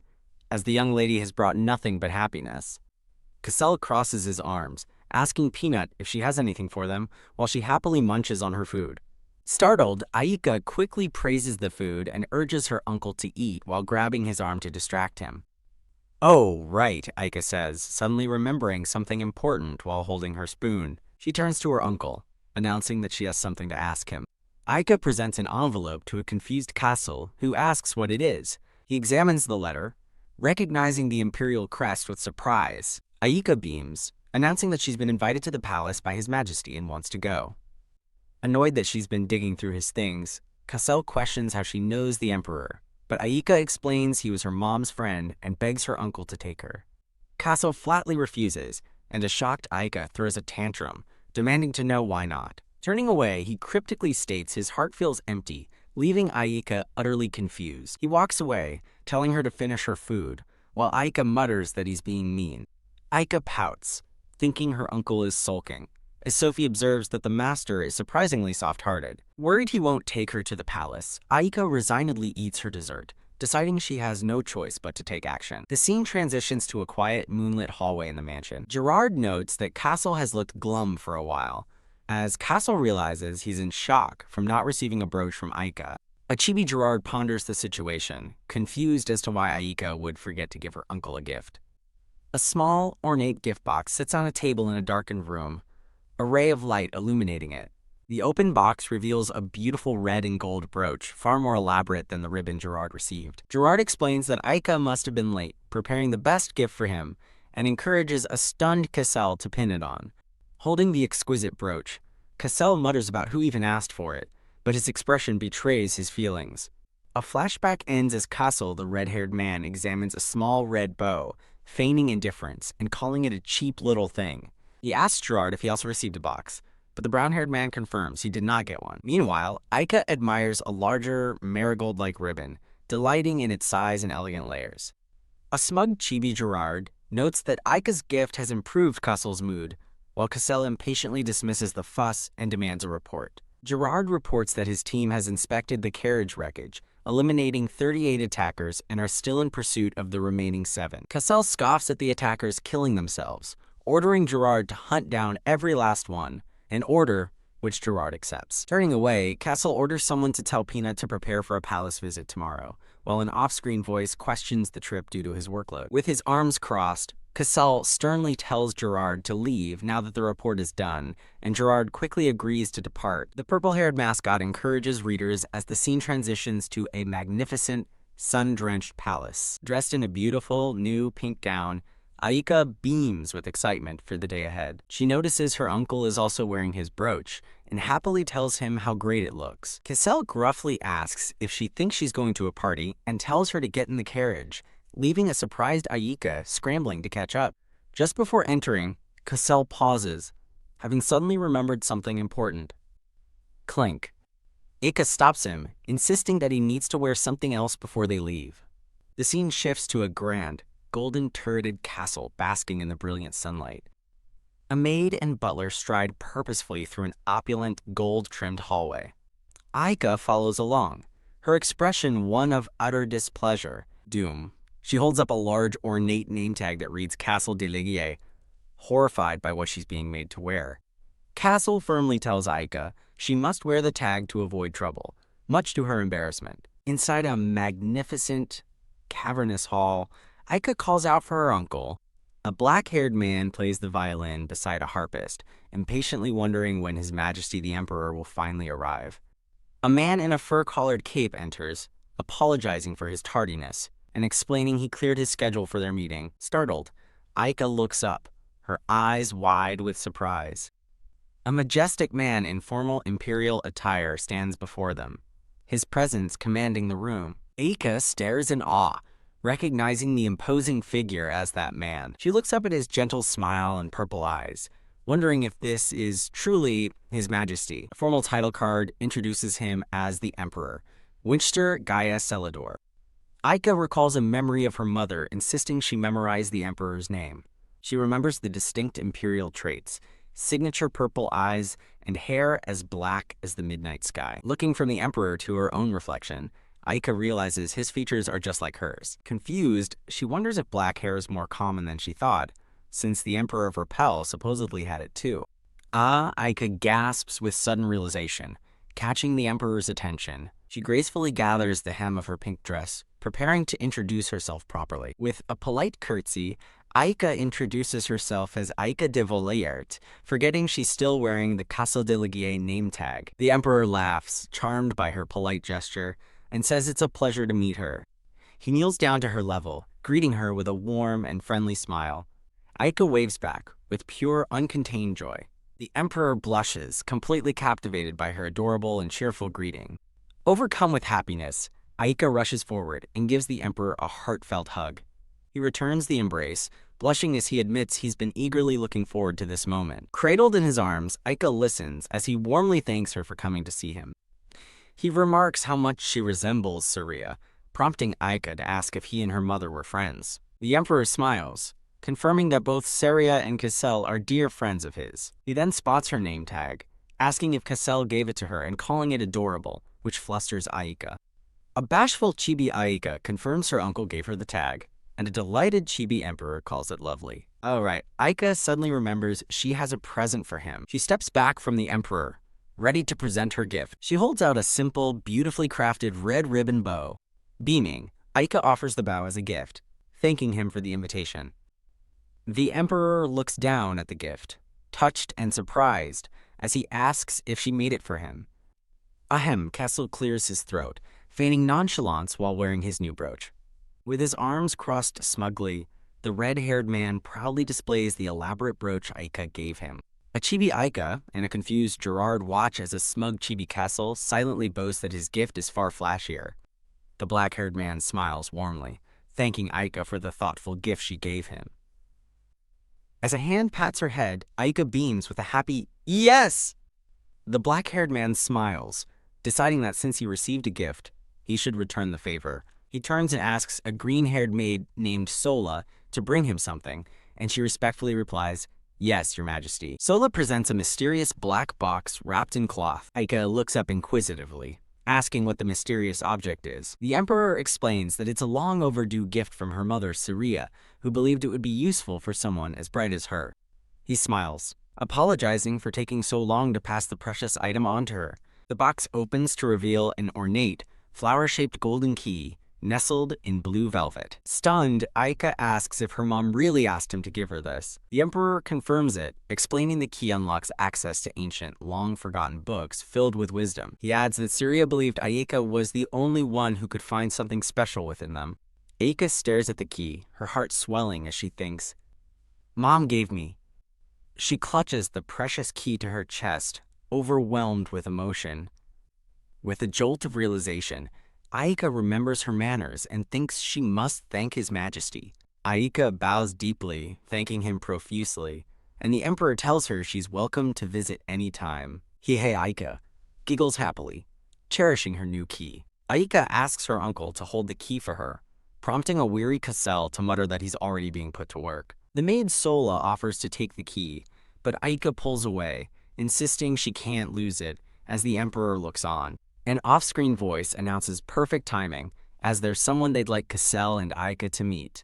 as the young lady has brought nothing but happiness. Cassell crosses his arms, asking Peanut if she has anything for them, while she happily munches on her food. Startled, Aika quickly praises the food and urges her uncle to eat while grabbing his arm to distract him. "Oh, right," Aika says, suddenly remembering something important while holding her spoon. She turns to her uncle, announcing that she has something to ask him. Aika presents an envelope to a confused Castle, who asks what it is. He examines the letter, recognizing the imperial crest with surprise. Aika beams, announcing that she's been invited to the palace by His Majesty and wants to go. Annoyed that she's been digging through his things, Cassell questions how she knows the Emperor, but Aika explains he was her mom's friend and begs her uncle to take her. Cassell flatly refuses, and a shocked Aika throws a tantrum, demanding to know why not. Turning away, he cryptically states his heart feels empty, leaving Aika utterly confused. He walks away, telling her to finish her food, while Aika mutters that he's being mean. Aika pouts, thinking her uncle is sulking, as Sophie observes that the master is surprisingly soft-hearted. Worried he won't take her to the palace, Aika resignedly eats her dessert, deciding she has no choice but to take action. The scene transitions to a quiet, moonlit hallway in the mansion. Gerard notes that Castle has looked glum for a while, as Castle realizes he's in shock from not receiving a brooch from Aika. A chibi Gerard ponders the situation, confused as to why Aika would forget to give her uncle a gift. A small, ornate gift box sits on a table in a darkened room, a ray of light illuminating it. The open box reveals a beautiful red and gold brooch, far more elaborate than the ribbon Gerard received. Gerard explains that Aika must have been late, preparing the best gift for him, and encourages a stunned Cassell to pin it on. Holding the exquisite brooch, Cassell mutters about who even asked for it, but his expression betrays his feelings. A flashback ends as Castle, the red-haired man, examines a small red bow, feigning indifference and calling it a cheap little thing. He asks Gerard if he also received a box, but the brown-haired man confirms he did not get one. Meanwhile, Aika admires a larger, marigold-like ribbon, delighting in its size and elegant layers. A smug chibi Gerard notes that Aika's gift has improved Castle's mood, while Cassel impatiently dismisses the fuss and demands a report. Gerard reports that his team has inspected the carriage wreckage, eliminating 38 attackers, and are still in pursuit of the remaining 7. Cassel scoffs at the attackers killing themselves, ordering Gerard to hunt down every last one, an order which Gerard accepts. Turning away, Cassel orders someone to tell Peanut to prepare for a palace visit tomorrow, while an off-screen voice questions the trip due to his workload. With his arms crossed, Cassel sternly tells Gerard to leave now that the report is done, and Gerard quickly agrees to depart. The purple-haired mascot encourages readers as the scene transitions to a magnificent, sun-drenched palace. Dressed in a beautiful, new pink gown, Aika beams with excitement for the day ahead. She notices her uncle is also wearing his brooch, and happily tells him how great it looks. Cassel gruffly asks if she thinks she's going to a party, and tells her to get in the carriage, leaving a surprised Aika scrambling to catch up. Just before entering, Cassel pauses, having suddenly remembered something important. Clink. Aika stops him, insisting that he needs to wear something else before they leave. The scene shifts to a grand, golden-turreted castle basking in the brilliant sunlight. A maid and butler stride purposefully through an opulent, gold-trimmed hallway. Aika follows along, her expression one of utter displeasure. Doom. She holds up a large, ornate name tag that reads Castle de Ligier, horrified by what she's being made to wear. Castle firmly tells Aika she must wear the tag to avoid trouble, much to her embarrassment. Inside a magnificent, cavernous hall, Aika calls out for her uncle. A black-haired man plays the violin beside a harpist, impatiently wondering when His Majesty the Emperor will finally arrive. A man in a fur-collared cape enters, apologizing for his tardiness, and explaining he cleared his schedule for their meeting. Startled, Aika looks up, her eyes wide with surprise. A majestic man in formal imperial attire stands before them, his presence commanding the room. Aika stares in awe, recognizing the imposing figure as that man. She looks up at his gentle smile and purple eyes, wondering if this is truly His Majesty. A formal title card introduces him as the Emperor, Winchester Gaia Celador. Aika recalls a memory of her mother insisting she memorize the Emperor's name. She remembers the distinct imperial traits, signature purple eyes, and hair as black as the midnight sky. Looking from the Emperor to her own reflection, Aika realizes his features are just like hers. Confused, she wonders if black hair is more common than she thought, since the Emperor of Repel supposedly had it too. Aika gasps with sudden realization, catching the Emperor's attention. She gracefully gathers the hem of her pink dress, preparing to introduce herself properly. With a polite curtsy, Aika introduces herself as Aika de Voliert, forgetting she's still wearing the Castle de Ligier name tag. The Emperor laughs, charmed by her polite gesture, and says it's a pleasure to meet her. He kneels down to her level, greeting her with a warm and friendly smile. Aika waves back, with pure, uncontained joy. The Emperor blushes, completely captivated by her adorable and cheerful greeting. Overcome with happiness, Aika rushes forward and gives the Emperor a heartfelt hug. He returns the embrace, blushing as he admits he's been eagerly looking forward to this moment. Cradled in his arms, Aika listens as he warmly thanks her for coming to see him. He remarks how much she resembles Saria, prompting Aika to ask if he and her mother were friends. The Emperor smiles, confirming that both Saria and Cassel are dear friends of his. He then spots her name tag, asking if Cassel gave it to her and calling it adorable, which flusters Aika. A bashful chibi Aika confirms her uncle gave her the tag, and a delighted chibi Emperor calls it lovely. Oh right, Aika suddenly remembers she has a present for him. She steps back from the Emperor, ready to present her gift. She holds out a simple, beautifully crafted red ribbon bow. Beaming, Aika offers the bow as a gift, thanking him for the invitation. The Emperor looks down at the gift, touched and surprised, as he asks if she made it for him. Ahem, Castle clears his throat, feigning nonchalance while wearing his new brooch. With his arms crossed smugly, the red-haired man proudly displays the elaborate brooch Aika gave him. A chibi Aika and a confused Gerard watch as a smug chibi Castle silently boasts that his gift is far flashier. The black-haired man smiles warmly, thanking Aika for the thoughtful gift she gave him. As a hand pats her head, Aika beams with a happy, "Yes!" The black-haired man smiles, deciding that since he received a gift, he should return the favor. He turns and asks a green-haired maid named Sola to bring him something, and she respectfully replies, "Yes, Your Majesty." Sola presents a mysterious black box wrapped in cloth. Aika looks up inquisitively, asking what the mysterious object is. The Emperor explains that it's a long overdue gift from her mother, Saria, who believed it would be useful for someone as bright as her. He smiles, apologizing for taking so long to pass the precious item on to her. The box opens to reveal an ornate, flower-shaped golden key nestled in blue velvet. Stunned, Aika asks if her mom really asked him to give her this. The Emperor confirms it, explaining the key unlocks access to ancient, long-forgotten books filled with wisdom. He adds that Surya believed Aika was the only one who could find something special within them. Aika stares at the key, her heart swelling as she thinks, "Mom gave me." She clutches the precious key to her chest, overwhelmed with emotion. With a jolt of realization, Aika remembers her manners and thinks she must thank His Majesty. Aika bows deeply, thanking him profusely, and the Emperor tells her she's welcome to visit any time. Aika giggles happily, cherishing her new key. Aika asks her uncle to hold the key for her, prompting a weary Cassel to mutter that he's already being put to work. The maid Sola offers to take the key, but Aika pulls away, insisting she can't lose it as the Emperor looks on. An off-screen voice announces perfect timing, as there's someone they'd like Cassel and Aika to meet.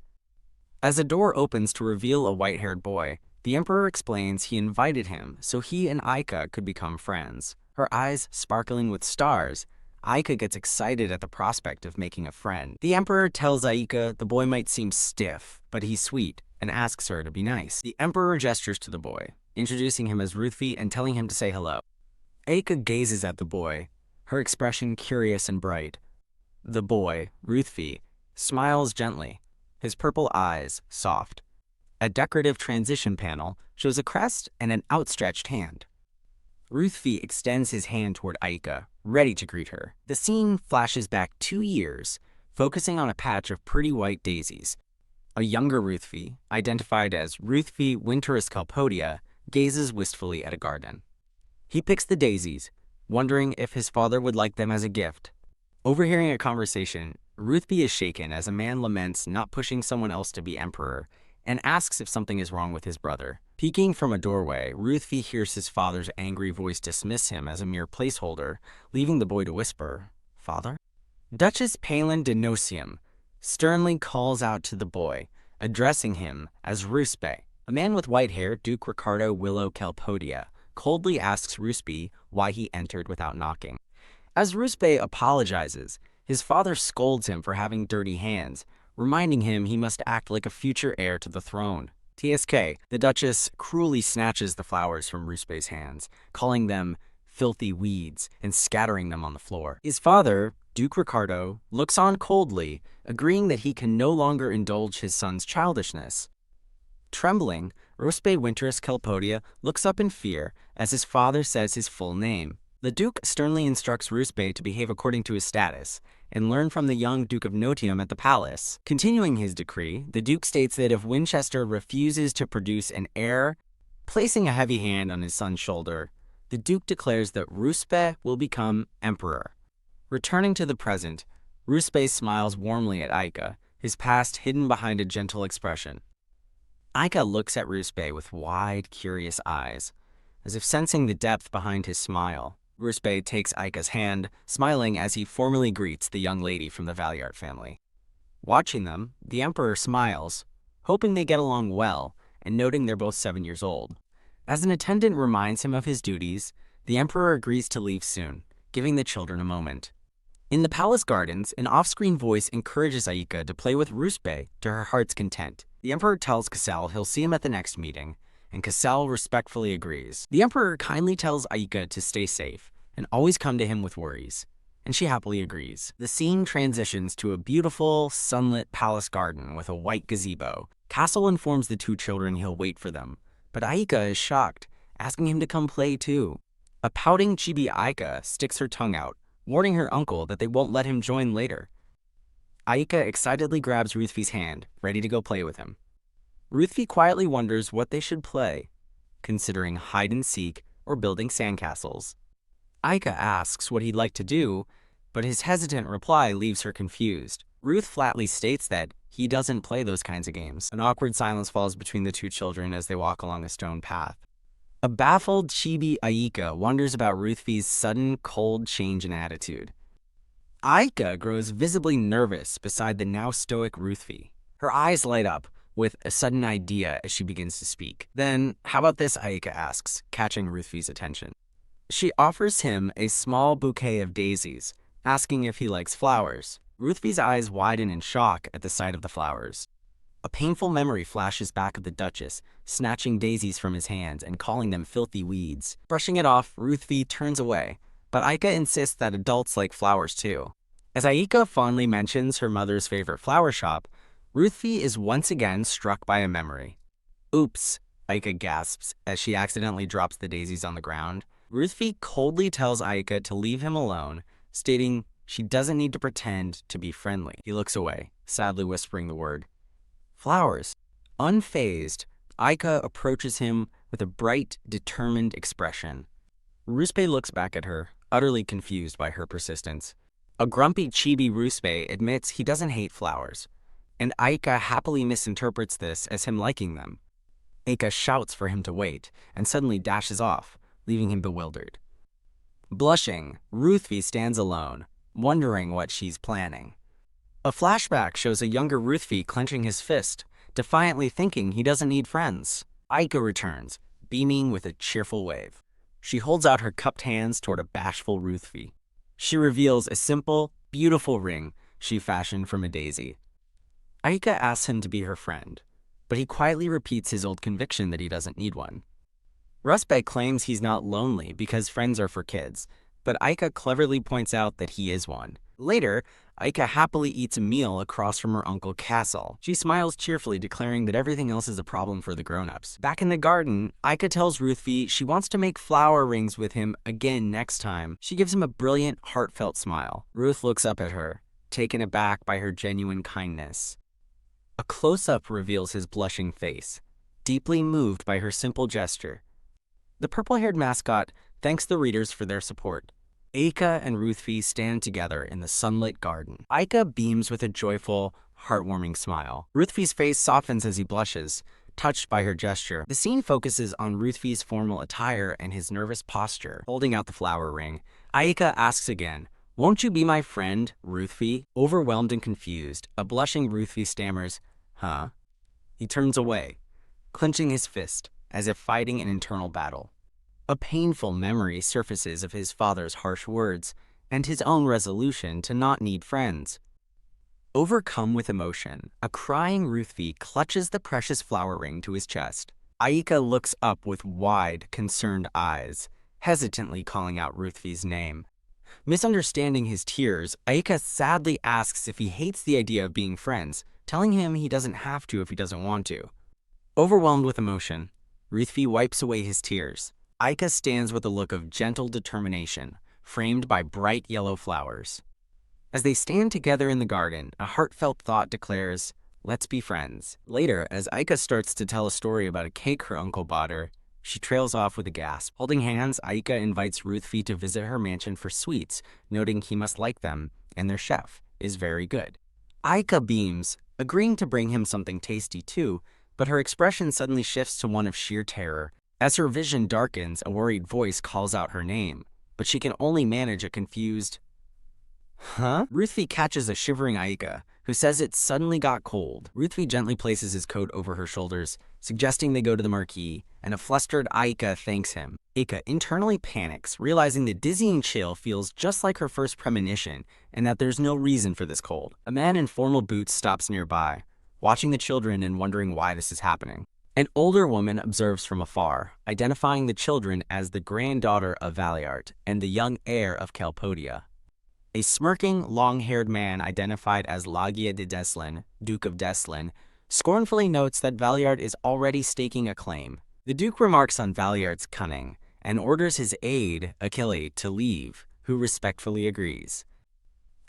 As a door opens to reveal a white-haired boy, the Emperor explains he invited him so he and Aika could become friends. Her eyes sparkling with stars, Aika gets excited at the prospect of making a friend. The Emperor tells Aika the boy might seem stiff, but he's sweet, and asks her to be nice. The Emperor gestures to the boy, introducing him as Ruthvi and telling him to say hello. Aika gazes at the boy, her expression curious and bright. The boy, Ruthvi, smiles gently, his purple eyes soft. A decorative transition panel shows a crest and an outstretched hand. Ruthvi extends his hand toward Aika, ready to greet her. The scene flashes back 2 years, focusing on a patch of pretty white daisies. A younger Ruthvi, identified as Ruthvi Winterus Calpodia, gazes wistfully at a garden. He picks the daisies, wondering if his father would like them as a gift. Overhearing a conversation, Ruthvi is shaken as a man laments not pushing someone else to be emperor and asks if something is wrong with his brother. Peeking from a doorway, Ruthvi hears his father's angry voice dismiss him as a mere placeholder, leaving the boy to whisper, "Father?" Duchess Palin de Nocium sternly calls out to the boy, addressing him as Ruspe. A man with white hair, Duke Ricardo Willow Calpodia, coldly asks Ruspe why he entered without knocking. As Ruspe apologizes, his father scolds him for having dirty hands, reminding him he must act like a future heir to the throne. TSK, the Duchess cruelly snatches the flowers from Ruspe's hands, calling them filthy weeds and scattering them on the floor. His father, Duke Ricardo, looks on coldly, agreeing that he can no longer indulge his son's childishness. Trembling, Ruspe Winterus Calpodia looks up in fear as his father says his full name. The Duke sternly instructs Ruspe to behave according to his status and learn from the young Duke of Notium at the palace. Continuing his decree, the Duke states that if Winchester refuses to produce an heir, placing a heavy hand on his son's shoulder, the Duke declares that Ruspe will become emperor. Returning to the present, Ruspe smiles warmly at Aika, his past hidden behind a gentle expression. Aika looks at Ruspe with wide, curious eyes, as if sensing the depth behind his smile. Ruspe takes Aika's hand, smiling as he formally greets the young lady from the Valliart family. Watching them, the Emperor smiles, hoping they get along well, and noting they're both 7 years old. As an attendant reminds him of his duties, the Emperor agrees to leave soon, giving the children a moment. In the palace gardens, an off-screen voice encourages Aika to play with Ruspe to her heart's content. The Emperor tells Cassel he'll see him at the next meeting, and Cassel respectfully agrees. The Emperor kindly tells Aika to stay safe and always come to him with worries, and she happily agrees. The scene transitions to a beautiful, sunlit palace garden with a white gazebo. Cassel informs the 2 children he'll wait for them, but Aika is shocked, asking him to come play too. A pouting chibi Aika sticks her tongue out, warning her uncle that they won't let him join later. Aika excitedly grabs Ruthvi's hand, ready to go play with him. Ruthvi quietly wonders what they should play, considering hide and seek or building sandcastles. Aika asks what he'd like to do, but his hesitant reply leaves her confused. Ruth flatly states that he doesn't play those kinds of games. An awkward silence falls between the two children as they walk along a stone path. A baffled chibi Aika wonders about Ruthvi's sudden, cold change in attitude. Aika grows visibly nervous beside the now stoic Ruthvi. Her eyes light up with a sudden idea as she begins to speak. Then, how about this, Aika asks, catching Ruthvi's attention. She offers him a small bouquet of daisies, asking if he likes flowers. Ruthvi's eyes widen in shock at the sight of the flowers. A painful memory flashes back of the Duchess, snatching daisies from his hands and calling them filthy weeds. Brushing it off, Ruthvi turns away, but Aika insists that adults like flowers too. As Aika fondly mentions her mother's favorite flower shop, Ruthvi is once again struck by a memory. Oops, Aika gasps as she accidentally drops the daisies on the ground. Ruthvi coldly tells Aika to leave him alone, stating she doesn't need to pretend to be friendly. He looks away, sadly whispering the word flowers. Unfazed, Aika approaches him with a bright, determined expression. Ruspe looks back at her, utterly confused by her persistence. A grumpy chibi Ruspe admits he doesn't hate flowers, and Aika happily misinterprets this as him liking them. Aika shouts for him to wait, and suddenly dashes off, leaving him bewildered. Blushing, Ruthvi stands alone, wondering what she's planning. A flashback shows a younger Ruthvi clenching his fist, defiantly thinking he doesn't need friends. Aika returns, beaming with a cheerful wave. She holds out her cupped hands toward a bashful Ruthvi. She reveals a simple, beautiful ring she fashioned from a daisy. Aika asks him to be her friend, but he quietly repeats his old conviction that he doesn't need one. Ruspe claims he's not lonely because friends are for kids, but Aika cleverly points out that he is one. Later, Aika happily eats a meal across from her Uncle Castle. She smiles cheerfully, declaring that everything else is a problem for the grown-ups. Back in the garden, Aika tells Ruthvi she wants to make flower rings with him again next time. She gives him a brilliant, heartfelt smile. Ruth looks up at her, taken aback by her genuine kindness. A close-up reveals his blushing face, deeply moved by her simple gesture. The purple-haired mascot thanks the readers for their support. Aika and Ruthvi stand together in the sunlit garden. Aika beams with a joyful, heartwarming smile. Ruthvi's face softens as he blushes, touched by her gesture. The scene focuses on Ruthvi's formal attire and his nervous posture, holding out the flower ring. Aika asks again, "Won't you be my friend, Ruthvi?" Overwhelmed and confused, a blushing Ruthvi stammers, "Huh?" He turns away, clenching his fist, as if fighting an internal battle. A painful memory surfaces of his father's harsh words and his own resolution to not need friends. Overcome with emotion, a crying Ruthvi clutches the precious flower ring to his chest. Aika looks up with wide, concerned eyes, hesitantly calling out Ruthvi's name. Misunderstanding his tears, Aika sadly asks if he hates the idea of being friends, telling him he doesn't have to if he doesn't want to. Overwhelmed with emotion, Ruthvi wipes away his tears. Aika stands with a look of gentle determination, framed by bright yellow flowers. As they stand together in the garden, a heartfelt thought declares, "Let's be friends." Later, as Aika starts to tell a story about a cake her uncle bought her, she trails off with a gasp. Holding hands, Aika invites Ruthvi to visit her mansion for sweets, noting he must like them, and their chef is very good. Aika beams, agreeing to bring him something tasty too, but her expression suddenly shifts to one of sheer terror. As her vision darkens, a worried voice calls out her name, but she can only manage a confused, "Huh?" Ruthvi catches a shivering Aika, who says it suddenly got cold. Ruthvi gently places his coat over her shoulders, suggesting they go to the marquee, and a flustered Aika thanks him. Aika internally panics, realizing the dizzying chill feels just like her first premonition, and that there's no reason for this cold. A man in formal boots stops nearby, watching the children and wondering why this is happening. An older woman observes from afar, identifying the children as the granddaughter of Valiart and the young heir of Calpodia. A smirking, long-haired man identified as Lagia de Deslin, Duke of Deslin, scornfully notes that Valiart is already staking a claim. The Duke remarks on Valiart's cunning and orders his aide, Achille, to leave, who respectfully agrees.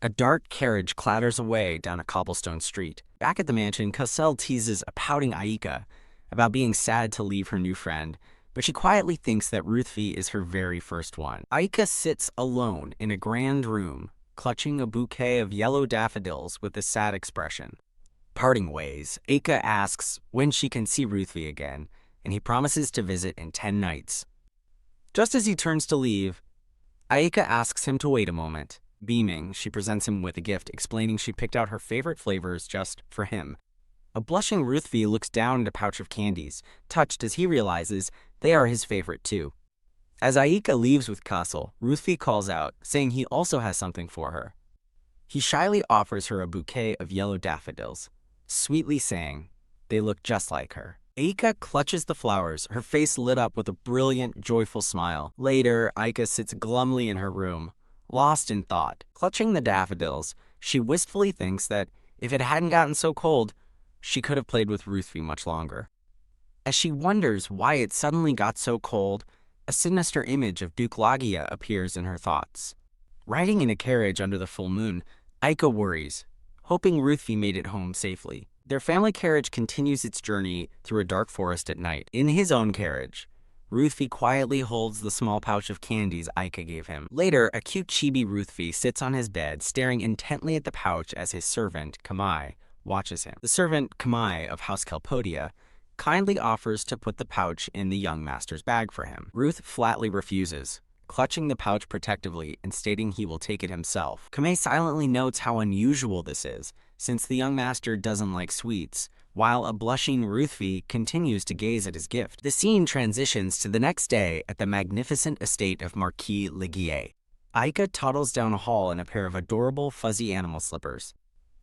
A dark carriage clatters away down a cobblestone street. Back at the mansion, Cassel teases a pouting Aika about being sad to leave her new friend, but she quietly thinks that Ruthvi is her very first one. Aika sits alone in a grand room, clutching a bouquet of yellow daffodils with a sad expression. Parting ways, Aika asks when she can see Ruthvi again, and he promises to visit in 10 nights. Just as he turns to leave, Aika asks him to wait a moment. Beaming, she presents him with a gift, explaining she picked out her favorite flavors just for him. A blushing Ruthvi looks down at a pouch of candies, touched as he realizes they are his favorite too. As Aika leaves with Castle, Ruthvi calls out, saying he also has something for her. He shyly offers her a bouquet of yellow daffodils, sweetly saying they look just like her. Aika clutches the flowers, her face lit up with a brilliant, joyful smile. Later, Aika sits glumly in her room, lost in thought. Clutching the daffodils, she wistfully thinks that if it hadn't gotten so cold, she could have played with Ruthvi much longer. As she wonders why it suddenly got so cold, a sinister image of Duke Lagia appears in her thoughts. Riding in a carriage under the full moon, Aika worries, hoping Ruthvi made it home safely. Their family carriage continues its journey through a dark forest at night. In his own carriage, Ruthvi quietly holds the small pouch of candies Aika gave him. Later, a cute chibi Ruthvi sits on his bed, staring intently at the pouch as his servant, Kamai, watches him. The servant, Kamai of House Kelpodia, kindly offers to put the pouch in the young master's bag for him. Ruth flatly refuses, clutching the pouch protectively and stating he will take it himself. Kamai silently notes how unusual this is, since the young master doesn't like sweets, while a blushing Ruthvi continues to gaze at his gift. The scene transitions to the next day at the magnificent estate of Marquis Leguier. Aika toddles down a hall in a pair of adorable fuzzy animal slippers.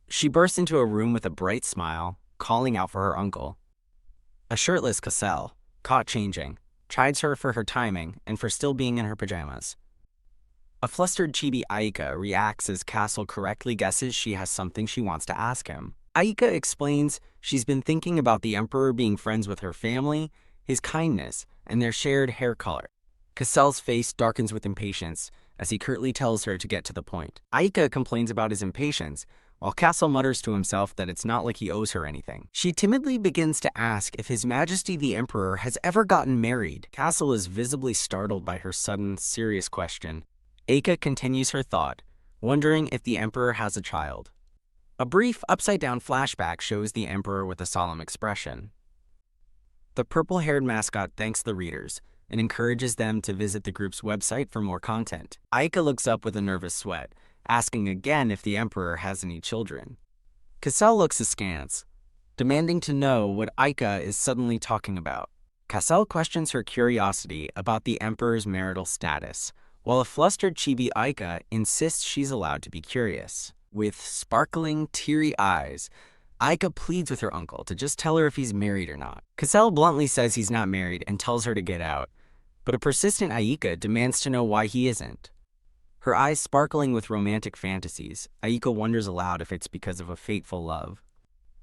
She bursts into a room with a bright smile, calling out for her uncle. A shirtless Cassel, caught changing, chides her for her timing and for still being in her pajamas. A flustered chibi Aika reacts as Castle correctly guesses she has something she wants to ask him. Aika explains she's been thinking about the Emperor being friends with her family, his kindness, and their shared hair color. Cassel's face darkens with impatience as he curtly tells her to get to the point. Aika complains about his impatience, while Castle mutters to himself that it's not like he owes her anything. She timidly begins to ask if His Majesty the Emperor has ever gotten married. Castle is visibly startled by her sudden, serious question. Aika continues her thought, wondering if the Emperor has a child. A brief upside-down flashback shows the Emperor with a solemn expression. The purple-haired mascot thanks the readers and encourages them to visit the group's website for more content. Aika looks up with a nervous sweat, asking again if the Emperor has any children. Cassel looks askance, demanding to know what Aika is suddenly talking about. Cassel questions her curiosity about the Emperor's marital status, while a flustered chibi Aika insists she's allowed to be curious. With sparkling, teary eyes, Aika pleads with her uncle to just tell her if he's married or not. Cassel bluntly says he's not married and tells her to get out, but a persistent Aika demands to know why he isn't. Her eyes sparkling with romantic fantasies, Aika wonders aloud if it's because of a fateful love.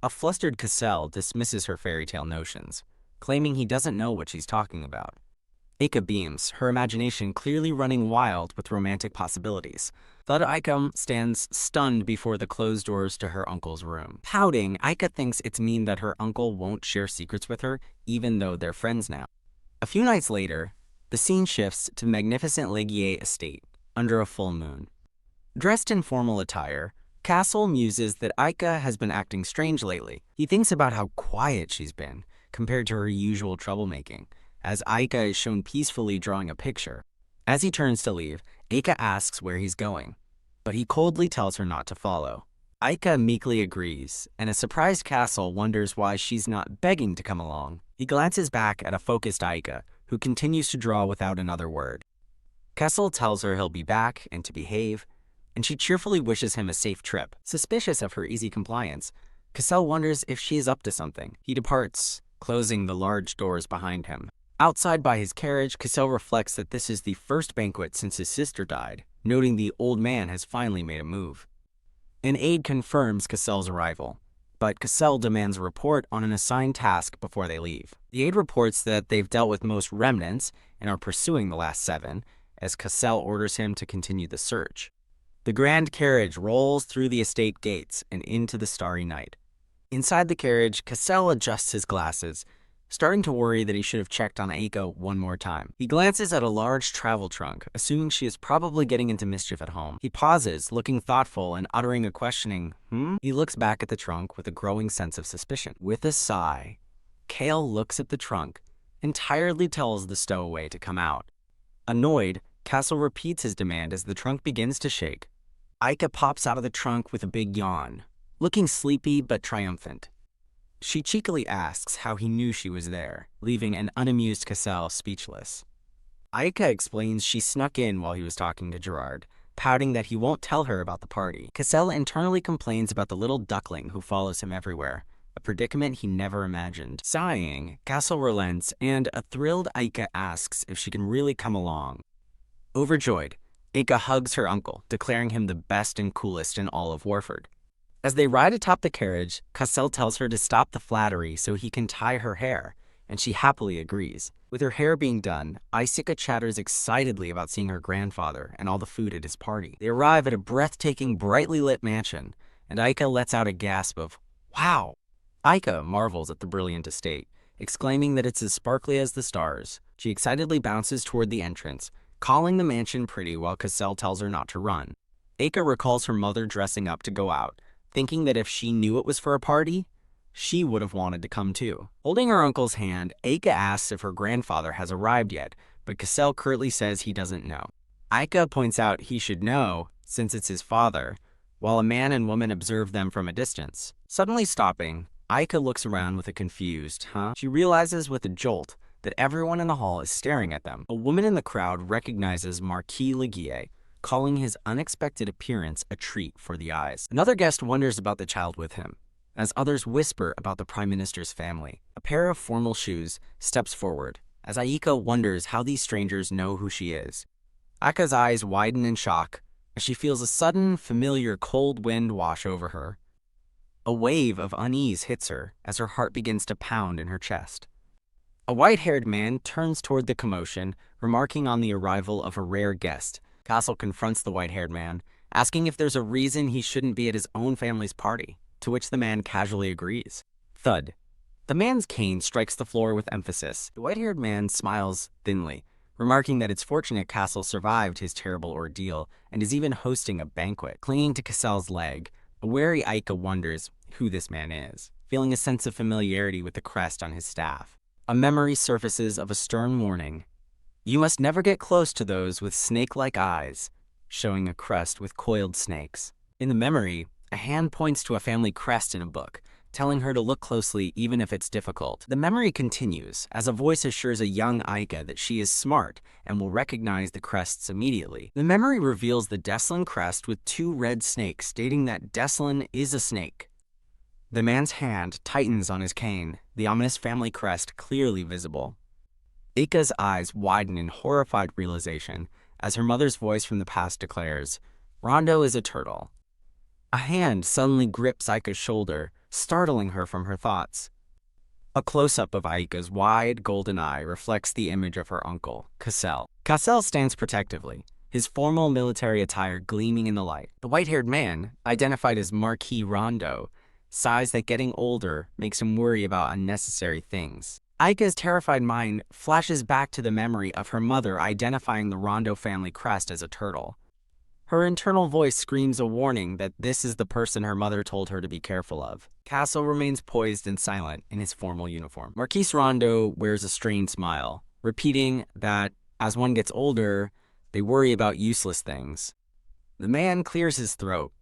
A flustered Cassel dismisses her fairy tale notions, claiming he doesn't know what she's talking about. Aika beams, her imagination clearly running wild with romantic possibilities. Thud Aika stands stunned before the closed doors to her uncle's room. Pouting, Aika thinks it's mean that her uncle won't share secrets with her, even though they're friends now. A few nights later, the scene shifts to magnificent Leguier estate, under a full moon. Dressed in formal attire, Castle muses that Aika has been acting strange lately. He thinks about how quiet she's been, compared to her usual troublemaking, as Aika is shown peacefully drawing a picture. As he turns to leave, Aika asks where he's going, but he coldly tells her not to follow. Aika meekly agrees, and a surprised Castle wonders why she's not begging to come along. He glances back at a focused Aika, who continues to draw without another word. Castle tells her he'll be back and to behave, and she cheerfully wishes him a safe trip. Suspicious of her easy compliance, Cassel wonders if she is up to something. He departs, closing the large doors behind him. Outside by his carriage, Cassel reflects that this is the first banquet since his sister died, noting the old man has finally made a move. An aide confirms Cassel's arrival, but Cassel demands a report on an assigned task before they leave. The aide reports that they've dealt with most remnants and are pursuing the last 7, as Cassel orders him to continue the search. The grand carriage rolls through the estate gates and into the starry night. Inside the carriage, Cassell adjusts his glasses, starting to worry that he should have checked on Aiko one more time. He glances at a large travel trunk, assuming she is probably getting into mischief at home. He pauses, looking thoughtful and uttering a questioning, He looks back at the trunk with a growing sense of suspicion. With a sigh, Kale looks at the trunk and tiredly tells the stowaway to come out. Annoyed, Castle repeats his demand as the trunk begins to shake. Aika pops out of the trunk with a big yawn, looking sleepy but triumphant. She cheekily asks how he knew she was there, leaving an unamused Cassell speechless. Aika explains she snuck in while he was talking to Gerard, pouting that he won't tell her about the party. Cassell internally complains about the little duckling who follows him everywhere, a predicament he never imagined. Sighing, Castle relents, and a thrilled Aika asks if she can really come along. Overjoyed, Aika hugs her uncle, declaring him the best and coolest in all of Warford. As they ride atop the carriage, Cassell tells her to stop the flattery so he can tie her hair, and she happily agrees. With her hair being done, Aika chatters excitedly about seeing her grandfather and all the food at his party. They arrive at a breathtaking, brightly lit mansion, and Aika lets out a gasp of, "Wow!" Aika marvels at the brilliant estate, exclaiming that it's as sparkly as the stars. She excitedly bounces toward the entrance, calling the mansion pretty while Cassell tells her not to run. Aika recalls her mother dressing up to go out, thinking that if she knew it was for a party, she would have wanted to come too. Holding her uncle's hand, Aika asks if her grandfather has arrived yet, but Cassell curtly says he doesn't know. Aika points out he should know, since it's his father, while a man and woman observe them from a distance. Suddenly stopping, Aika looks around with a confused, She realizes with a jolt that everyone in the hall is staring at them. A woman in the crowd recognizes Marquis Leguier, calling his unexpected appearance a treat for the eyes. Another guest wonders about the child with him, as others whisper about the Prime Minister's family. A pair of formal shoes steps forward, as Aika wonders how these strangers know who she is. Aika's eyes widen in shock as she feels a sudden, familiar cold wind wash over her. A wave of unease hits her as her heart begins to pound in her chest. A white-haired man turns toward the commotion, remarking on the arrival of a rare guest. Castle confronts the white-haired man, asking if there's a reason he shouldn't be at his own family's party, to which the man casually agrees. Thud. The man's cane strikes the floor with emphasis. The white-haired man smiles thinly, remarking that it's fortunate Castle survived his terrible ordeal and is even hosting a banquet. Clinging to Cassell's leg, a wary Aika wonders who this man is, feeling a sense of familiarity with the crest on his staff. A memory surfaces of a stern warning. You must never get close to those with snake-like eyes, showing a crest with coiled snakes. In the memory, a hand points to a family crest in a book, telling her to look closely even if it's difficult. The memory continues, as a voice assures a young Aika that she is smart and will recognize the crests immediately. The memory reveals the Deslin crest with 2 red snakes, stating that Deslin is a snake. The man's hand tightens on his cane, the ominous family crest clearly visible. Aika's eyes widen in horrified realization as her mother's voice from the past declares, "Rondo is a turtle." A hand suddenly grips Aika's shoulder, startling her from her thoughts. A close-up of Aika's wide golden eye reflects the image of her uncle, Cassell. Cassell stands protectively, his formal military attire gleaming in the light. The white-haired man, identified as Marquis Rondo, sighs that getting older makes him worry about unnecessary things. Aika's terrified mind flashes back to the memory of her mother identifying the Rondo family crest as a turtle. Her internal voice screams a warning that this is the person her mother told her to be careful of. Castle remains poised and silent in his formal uniform. Marquis Rondo wears a strained smile, repeating that as one gets older, they worry about useless things. The man clears his throat,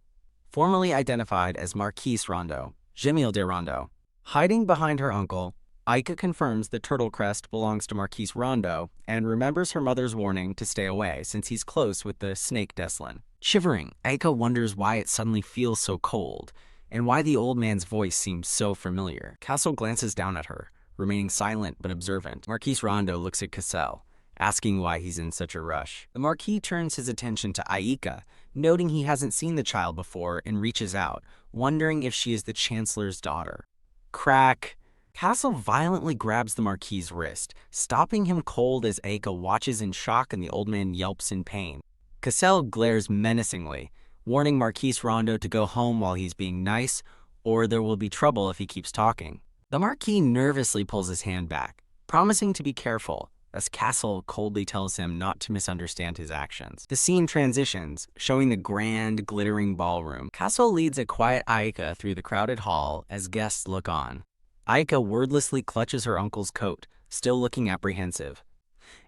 formally identified as Marquis Rondo, Gemille de Rondo. Hiding behind her uncle, Aika confirms the turtle crest belongs to Marquis Rondo and remembers her mother's warning to stay away since he's close with the snake Deslin. Shivering, Aika wonders why it suddenly feels so cold and why the old man's voice seems so familiar. Castle glances down at her, remaining silent but observant. Marquis Rondo looks at Cassell, asking why he's in such a rush. The Marquis turns his attention to Aika, noting he hasn't seen the child before, and reaches out, wondering if she is the Chancellor's daughter. Crack! Castle violently grabs the Marquis's wrist, stopping him cold as Aika watches in shock and the old man yelps in pain. Cassell glares menacingly, warning Marquise Rondo to go home while he's being nice, or there will be trouble if he keeps talking. The Marquis nervously pulls his hand back, promising to be careful, as Castle coldly tells him not to misunderstand his actions. The scene transitions, showing the grand, glittering ballroom. Castle leads a quiet Aika through the crowded hall as guests look on. Aika wordlessly clutches her uncle's coat, still looking apprehensive.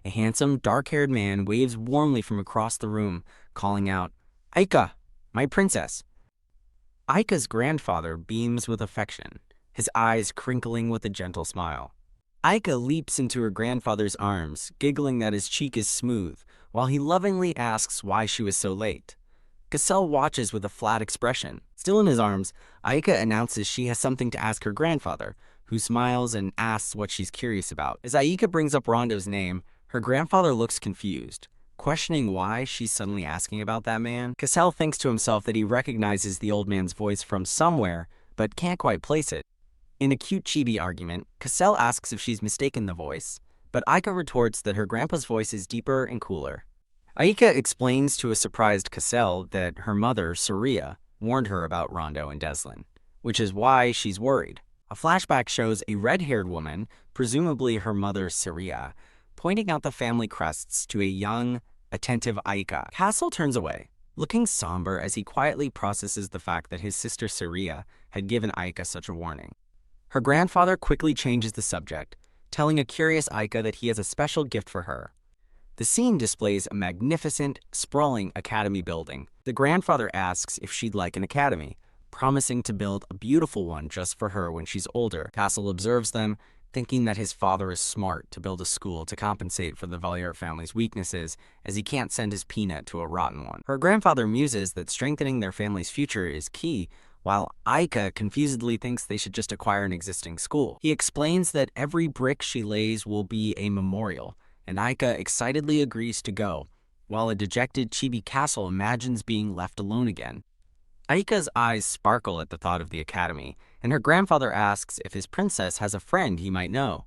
A handsome, dark-haired man waves warmly from across the room, calling out, "Aika, my princess." Aika's grandfather beams with affection, his eyes crinkling with a gentle smile. Aika leaps into her grandfather's arms, giggling that his cheek is smooth, while he lovingly asks why she was so late. Cassell watches with a flat expression. Still in his arms, Aika announces she has something to ask her grandfather, who smiles and asks what she's curious about. As Aika brings up Rondo's name, her grandfather looks confused, questioning why she's suddenly asking about that man. Cassell thinks to himself that he recognizes the old man's voice from somewhere, but can't quite place it. In a cute chibi argument, Cassell asks if she's mistaken the voice, but Aika retorts that her grandpa's voice is deeper and cooler. Aika explains to a surprised Cassell that her mother, Saria, warned her about Rondo and Deslin, which is why she's worried. A flashback shows a red-haired woman, presumably her mother, Saria, pointing out the family crests to a young, attentive Aika. Castle turns away, looking somber as he quietly processes the fact that his sister Saria had given Aika such a warning. Her grandfather quickly changes the subject, telling a curious Aika that he has a special gift for her. The scene displays a magnificent, sprawling academy building. The grandfather asks if she'd like an academy, promising to build a beautiful one just for her when she's older. Castle observes them, thinking that his father is smart to build a school to compensate for the Valier family's weaknesses, as he can't send his peanut to a rotten one. Her grandfather muses that strengthening their family's future is key, while Aika confusedly thinks they should just acquire an existing school. He explains that every brick she lays will be a memorial, and Aika excitedly agrees to go, while a dejected Chibi Castle imagines being left alone again. Aika's eyes sparkle at the thought of the academy, and her grandfather asks if his princess has a friend he might know.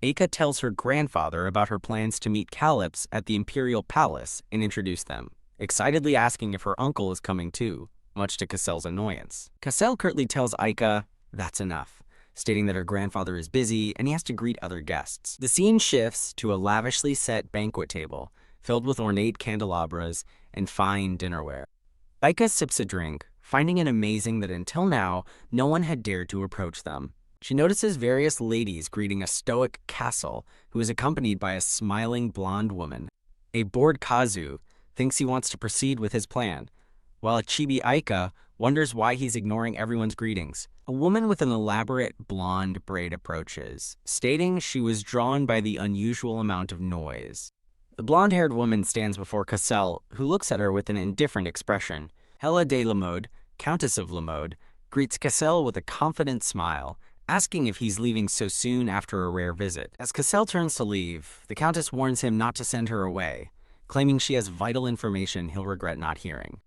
Aika tells her grandfather about her plans to meet Calyps at the Imperial Palace and introduce them, excitedly asking if her uncle is coming too, much to Cassell's annoyance. Cassell curtly tells Aika that's enough, stating that her grandfather is busy and he has to greet other guests. The scene shifts to a lavishly set banquet table, filled with ornate candelabras and fine dinnerware. Aika sips a drink, finding it amazing that until now, no one had dared to approach them. She notices various ladies greeting a stoic Castle, who is accompanied by a smiling blonde woman. A bored Kazu thinks he wants to proceed with his plan, while a chibi Aika wonders why he's ignoring everyone's greetings. A woman with an elaborate blonde braid approaches, stating she was drawn by the unusual amount of noise. The blonde-haired woman stands before Cassell, who looks at her with an indifferent expression. Hella de Lamode, Countess of Lamode, greets Cassell with a confident smile, asking if he's leaving so soon after a rare visit. As Cassell turns to leave, the Countess warns him not to send her away, claiming she has vital information he'll regret not hearing.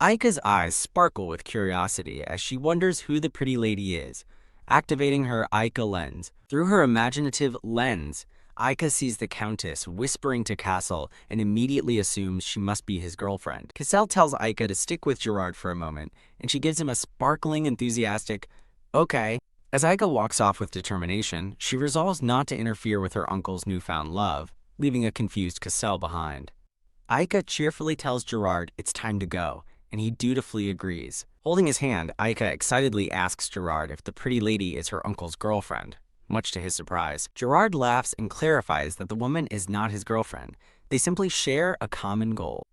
Aika's eyes sparkle with curiosity as she wonders who the pretty lady is, activating her Aika lens. Through her imaginative lens, Aika sees the Countess whispering to Cassell and immediately assumes she must be his girlfriend. Cassell tells Aika to stick with Gerard for a moment, and she gives him a sparkling, enthusiastic, "Okay." As Aika walks off with determination, she resolves not to interfere with her uncle's newfound love, leaving a confused Cassell behind. Aika cheerfully tells Gerard it's time to go, and he dutifully agrees. Holding his hand, Aika excitedly asks Gerard if the pretty lady is her uncle's girlfriend. Much to his surprise, Gerard laughs and clarifies that the woman is not his girlfriend. They simply share a common goal.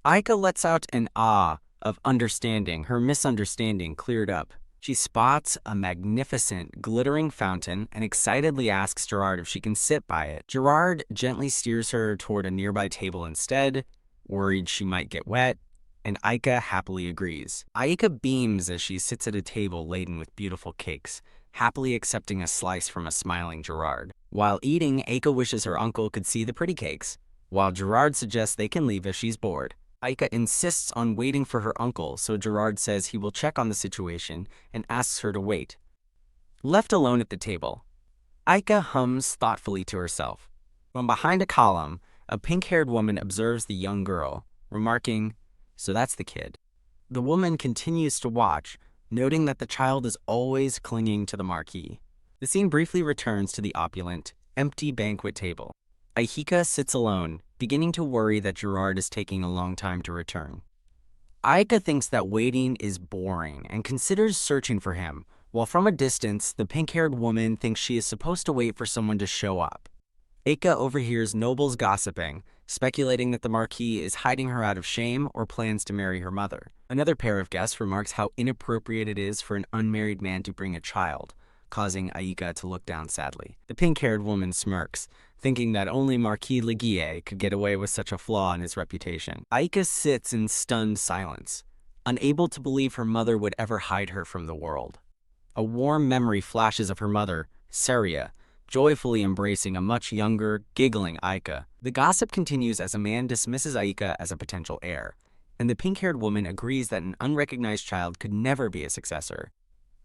Aika lets out an ah of understanding, her misunderstanding cleared up. She spots a magnificent, glittering fountain and excitedly asks Gerard if she can sit by it. Gerard gently steers her toward a nearby table instead, worried she might get wet, and Aika happily agrees. Aika beams as she sits at a table laden with beautiful cakes, happily accepting a slice from a smiling Gerard. While eating, Aika wishes her uncle could see the pretty cakes, while Gerard suggests they can leave if she's bored. Aika insists on waiting for her uncle, so Gerard says he will check on the situation and asks her to wait. Left alone at the table, Aika hums thoughtfully to herself. From behind a column, a pink-haired woman observes the young girl, remarking, "So that's the kid." The woman continues to watch, noting that the child is always clinging to the marquee. The scene briefly returns to the opulent, empty banquet table. Aika sits alone, beginning to worry that Gerard is taking a long time to return. Aika thinks that waiting is boring and considers searching for him, while from a distance, the pink-haired woman thinks she is supposed to wait for someone to show up. Aika overhears nobles gossiping, speculating that the Marquis is hiding her out of shame or plans to marry her mother. Another pair of guests remarks how inappropriate it is for an unmarried man to bring a child, causing Aika to look down sadly. The pink-haired woman smirks, thinking that only Marquis Leguier could get away with such a flaw in his reputation. Aika sits in stunned silence, unable to believe her mother would ever hide her from the world. A warm memory flashes of her mother, Saria, joyfully embracing a much younger, giggling Aika. The gossip continues as a man dismisses Aika as a potential heir, and the pink-haired woman agrees that an unrecognized child could never be a successor.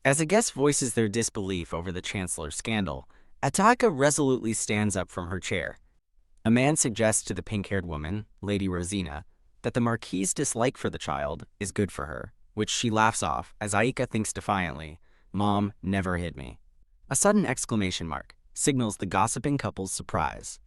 As a guest voices their disbelief over the Chancellor's scandal, Ataka resolutely stands up from her chair. A man suggests to the pink-haired woman, Lady Rosina, that the Marquis's dislike for the child is good for her, which she laughs off as Aika thinks defiantly, "Mom never hid me." A sudden exclamation mark signals the gossiping couple's surprise.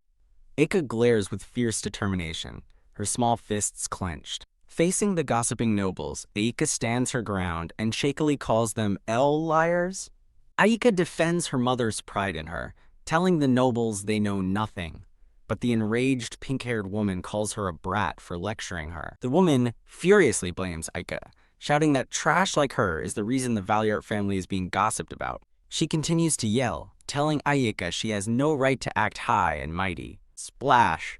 Aika glares with fierce determination, her small fists clenched. Facing the gossiping nobles, Aika stands her ground and shakily calls them liars. Aika defends her mother's pride in her, telling the nobles they know nothing. But the enraged pink-haired woman calls her a brat for lecturing her. The woman furiously blames Aika, shouting that trash like her is the reason the Valiart family is being gossiped about. She continues to yell, telling Aika she has no right to act high and mighty. Splash!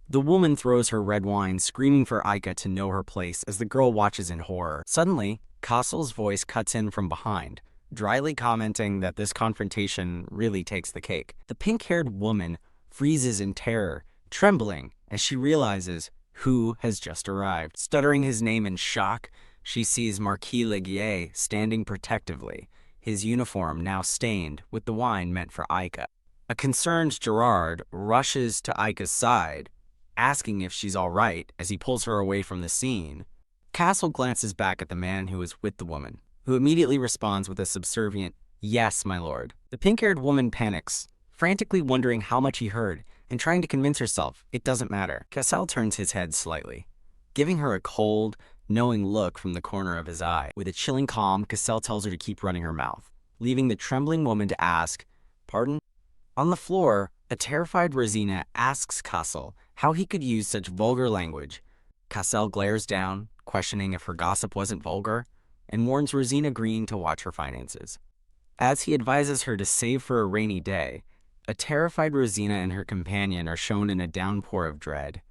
The woman throws her red wine, screaming for Aika to know her place as the girl watches in horror. Suddenly, Castle's voice cuts in from behind, dryly commenting that this confrontation really takes the cake. The pink-haired woman freezes in terror, trembling as she realizes who has just arrived. Stuttering his name in shock, she sees Marquis Leguier standing protectively, his uniform now stained with the wine meant for Aika. A concerned Gerard rushes to Aika's side, asking if she's all right as he pulls her away from the scene. Castle glances back at the man who is with the woman, who immediately responds with a subservient, "Yes, my lord." The pink-haired woman panics, frantically wondering how much he heard and trying to convince herself it doesn't matter. Cassel turns his head slightly, giving her a cold, knowing look from the corner of his eye. With a chilling calm, Cassel tells her to keep running her mouth, leaving the trembling woman to ask, "Pardon?" On the floor, a terrified Rosina asks Cassel how he could use such vulgar language. Cassel glares down, questioning if her gossip wasn't vulgar, and warns Rosina Green to watch her finances. As he advises her to save for a rainy day, a terrified Rosina and her companion are shown in a downpour of dread.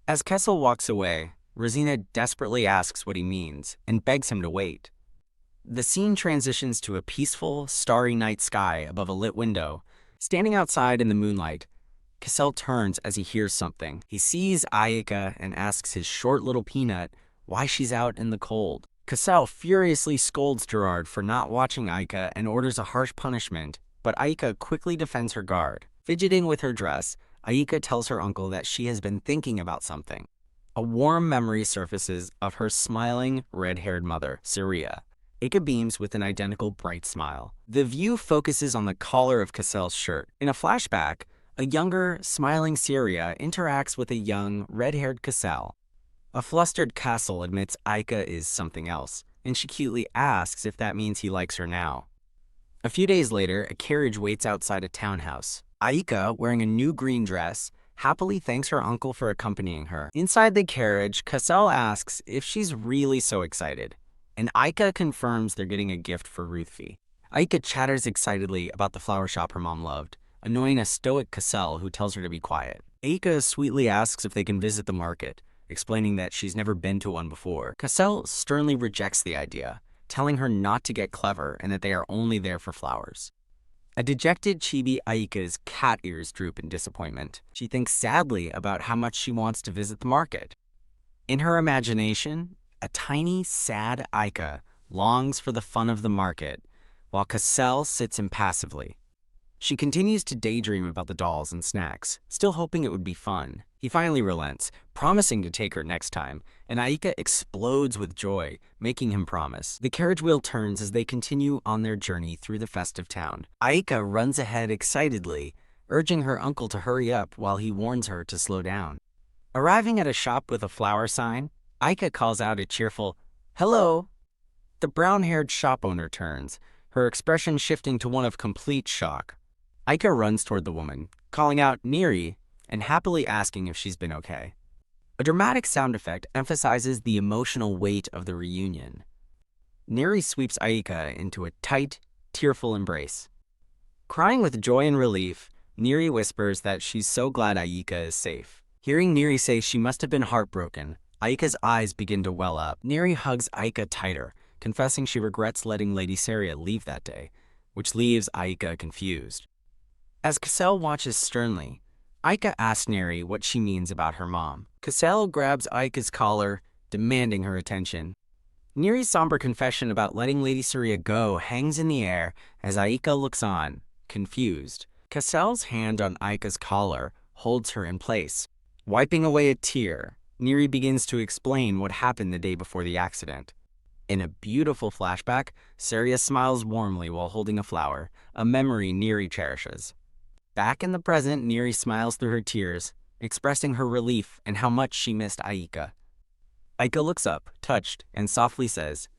As Kessel walks away, Rosina desperately asks what he means and begs him to wait. The scene transitions to a peaceful, starry night sky above a lit window. Standing outside in the moonlight, Cassel turns as he hears something. He sees Aika and asks his short little peanut why she's out in the cold. Cassel furiously scolds Gerard for not watching Aika and orders a harsh punishment, but Aika quickly defends her guard. Fidgeting with her dress, Aika tells her uncle that she has been thinking about something. A warm memory surfaces of her smiling, red-haired mother, Saria. Aika beams with an identical bright smile. The view focuses on the collar of Cassel's shirt. In a flashback, a younger, smiling Saria interacts with a young, red-haired Cassel. A flustered Cassel admits Aika is something else, and she cutely asks if that means he likes her now. A few days later, a carriage waits outside a townhouse. Aika, wearing a new green dress, happily thanks her uncle for accompanying her. Inside the carriage, Cassel asks if she's really so excited, and Aika confirms they're getting a gift for Ruthvi. Aika chatters excitedly about the flower shop her mom loved, annoying a stoic Cassel who tells her to be quiet. Aika sweetly asks if they can visit the market, explaining that she's never been to one before. Cassel sternly rejects the idea, telling her not to get clever and that they are only there for flowers. A dejected chibi Aika's cat ears droop in disappointment. She thinks sadly about how much she wants to visit the market. In her imagination, a tiny, sad Aika longs for the fun of the market, while Cassel sits impassively. She continues to daydream about the dolls and snacks, still hoping it would be fun. He finally relents, promising to take her next time, and Aika explodes with joy, making him promise. The carriage wheel turns as they continue on their journey through the festive town. Aika runs ahead excitedly, urging her uncle to hurry up while he warns her to slow down. Arriving at a shop with a flower sign, Aika calls out a cheerful, "Hello!" The brown-haired shop owner turns, her expression shifting to one of complete shock. Aika runs toward the woman, calling out Neri and happily asking if she's been okay. A dramatic sound effect emphasizes the emotional weight of the reunion. Neri sweeps Aika into a tight, tearful embrace. Crying with joy and relief, Neri whispers that she's so glad Aika is safe. Hearing Neri say she must have been heartbroken, Aika's eyes begin to well up. Neri hugs Aika tighter, confessing she regrets letting Lady Saria leave that day, which leaves Aika confused. As Cassel watches sternly, Aika asks Neri what she means about her mom. Cassel grabs Aika's collar, demanding her attention. Neri's somber confession about letting Lady Saria go hangs in the air as Aika looks on, confused. Cassel's hand on Aika's collar holds her in place. Wiping away a tear, Neri begins to explain what happened the day before the accident. In a beautiful flashback, Saria smiles warmly while holding a flower, a memory Neri cherishes. Back in the present, Neri smiles through her tears, expressing her relief and how much she missed Aika. Aika looks up, touched, and softly says,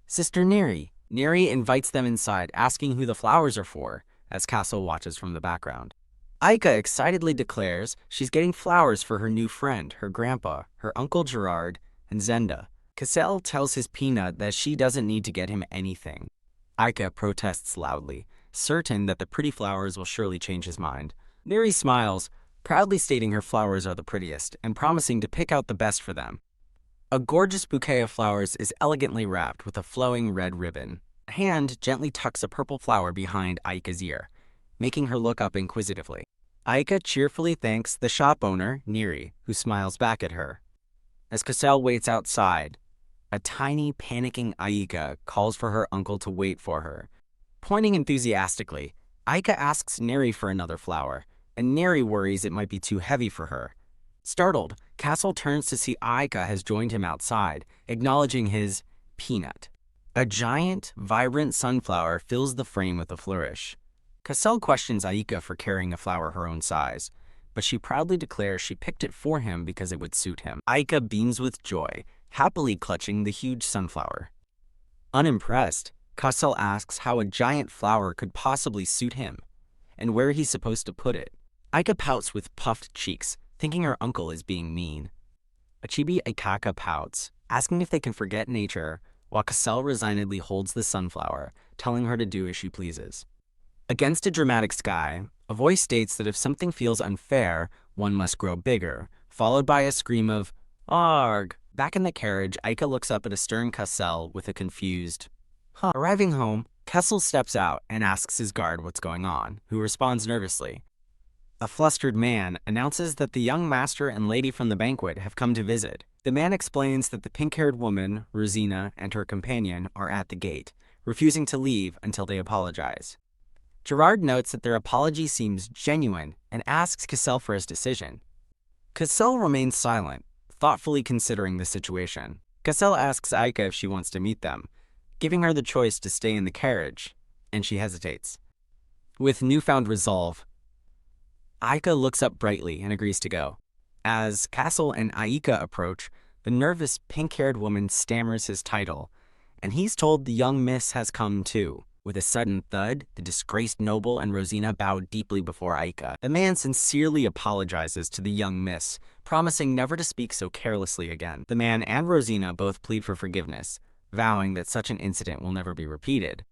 "Sister Neri." Neri invites them inside, asking who the flowers are for, as Castle watches from the background. Aika excitedly declares she's getting flowers for her new friend, her grandpa, her uncle Gerard, and Zenda. Cassel tells his peanut that she doesn't need to get him anything. Aika protests loudly, certain that the pretty flowers will surely change his mind. Neri smiles, proudly stating her flowers are the prettiest and promising to pick out the best for them. A gorgeous bouquet of flowers is elegantly wrapped with a flowing red ribbon. A hand gently tucks a purple flower behind Aika's ear, making her look up inquisitively. Aika cheerfully thanks the shop owner, Neri, who smiles back at her. As Cassel waits outside, a tiny, panicking Aika calls for her uncle to wait for her. Pointing enthusiastically, Aika asks Neri for another flower, and Neri worries it might be too heavy for her. Startled, Castle turns to see Aika has joined him outside, acknowledging his peanut. A giant, vibrant sunflower fills the frame with a flourish. Cassel questions Aika for carrying a flower her own size, but she proudly declares she picked it for him because it would suit him. Aika beams with joy, happily clutching the huge sunflower. Unimpressed, Cassel asks how a giant flower could possibly suit him, and where he's supposed to put it. Aika pouts with puffed cheeks, thinking her uncle is being mean. A chibi Aikaka pouts, asking if they can forget nature, while Cassel resignedly holds the sunflower, telling her to do as she pleases. Against a dramatic sky, a voice states that if something feels unfair, one must grow bigger, followed by a scream of "Arg!" Back in the carriage, Aika looks up at a stern Cassel with a confused "Huh." Arriving home, Kessel steps out and asks his guard what's going on, who responds nervously. A flustered man announces that the young master and lady from the banquet have come to visit. The man explains that the pink-haired woman, Rosina, and her companion are at the gate, refusing to leave until they apologize. Gerard notes that their apology seems genuine and asks Cassel for his decision. Cassel remains silent, thoughtfully considering the situation. Cassel asks Aika if she wants to meet them, giving her the choice to stay in the carriage, and she hesitates. With newfound resolve, Aika looks up brightly and agrees to go. As Castle and Aika approach, the nervous pink-haired woman stammers his title, and he's told the young miss has come too. With a sudden thud, the disgraced noble and Rosina bow deeply before Aika. The man sincerely apologizes to the young miss, promising never to speak so carelessly again. The man and Rosina both plead for forgiveness, vowing that such an incident will never be repeated.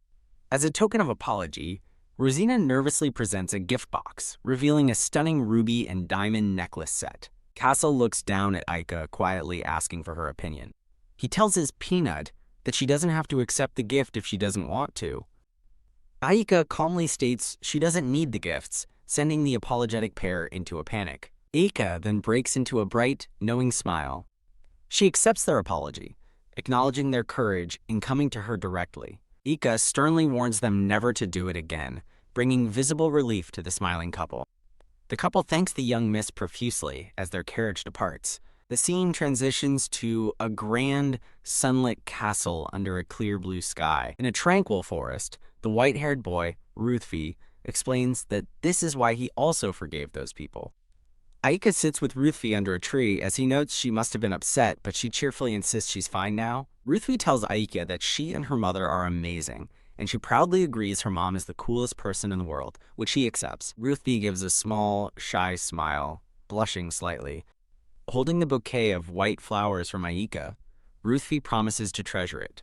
As a token of apology, Rosina nervously presents a gift box, revealing a stunning ruby and diamond necklace set. Castle looks down at Aika, quietly asking for her opinion. He tells his peanut that she doesn't have to accept the gift if she doesn't want to. Aika calmly states she doesn't need the gifts, sending the apologetic pair into a panic. Aika then breaks into a bright, knowing smile. She accepts their apology, acknowledging their courage in coming to her directly. Aika sternly warns them never to do it again, bringing visible relief to the smiling couple. The couple thanks the young miss profusely as their carriage departs. The scene transitions to a grand, sunlit castle under a clear blue sky. In a tranquil forest, the white-haired boy, Ruthvi, explains that this is why he also forgave those people. Aika sits with Ruthvi under a tree as he notes she must have been upset, but she cheerfully insists she's fine now. Ruthvi tells Aika that she and her mother are amazing, and she proudly agrees her mom is the coolest person in the world, which he accepts. Ruthvi gives a small, shy smile, blushing slightly. Holding the bouquet of white flowers from Aika, Ruthvi promises to treasure it.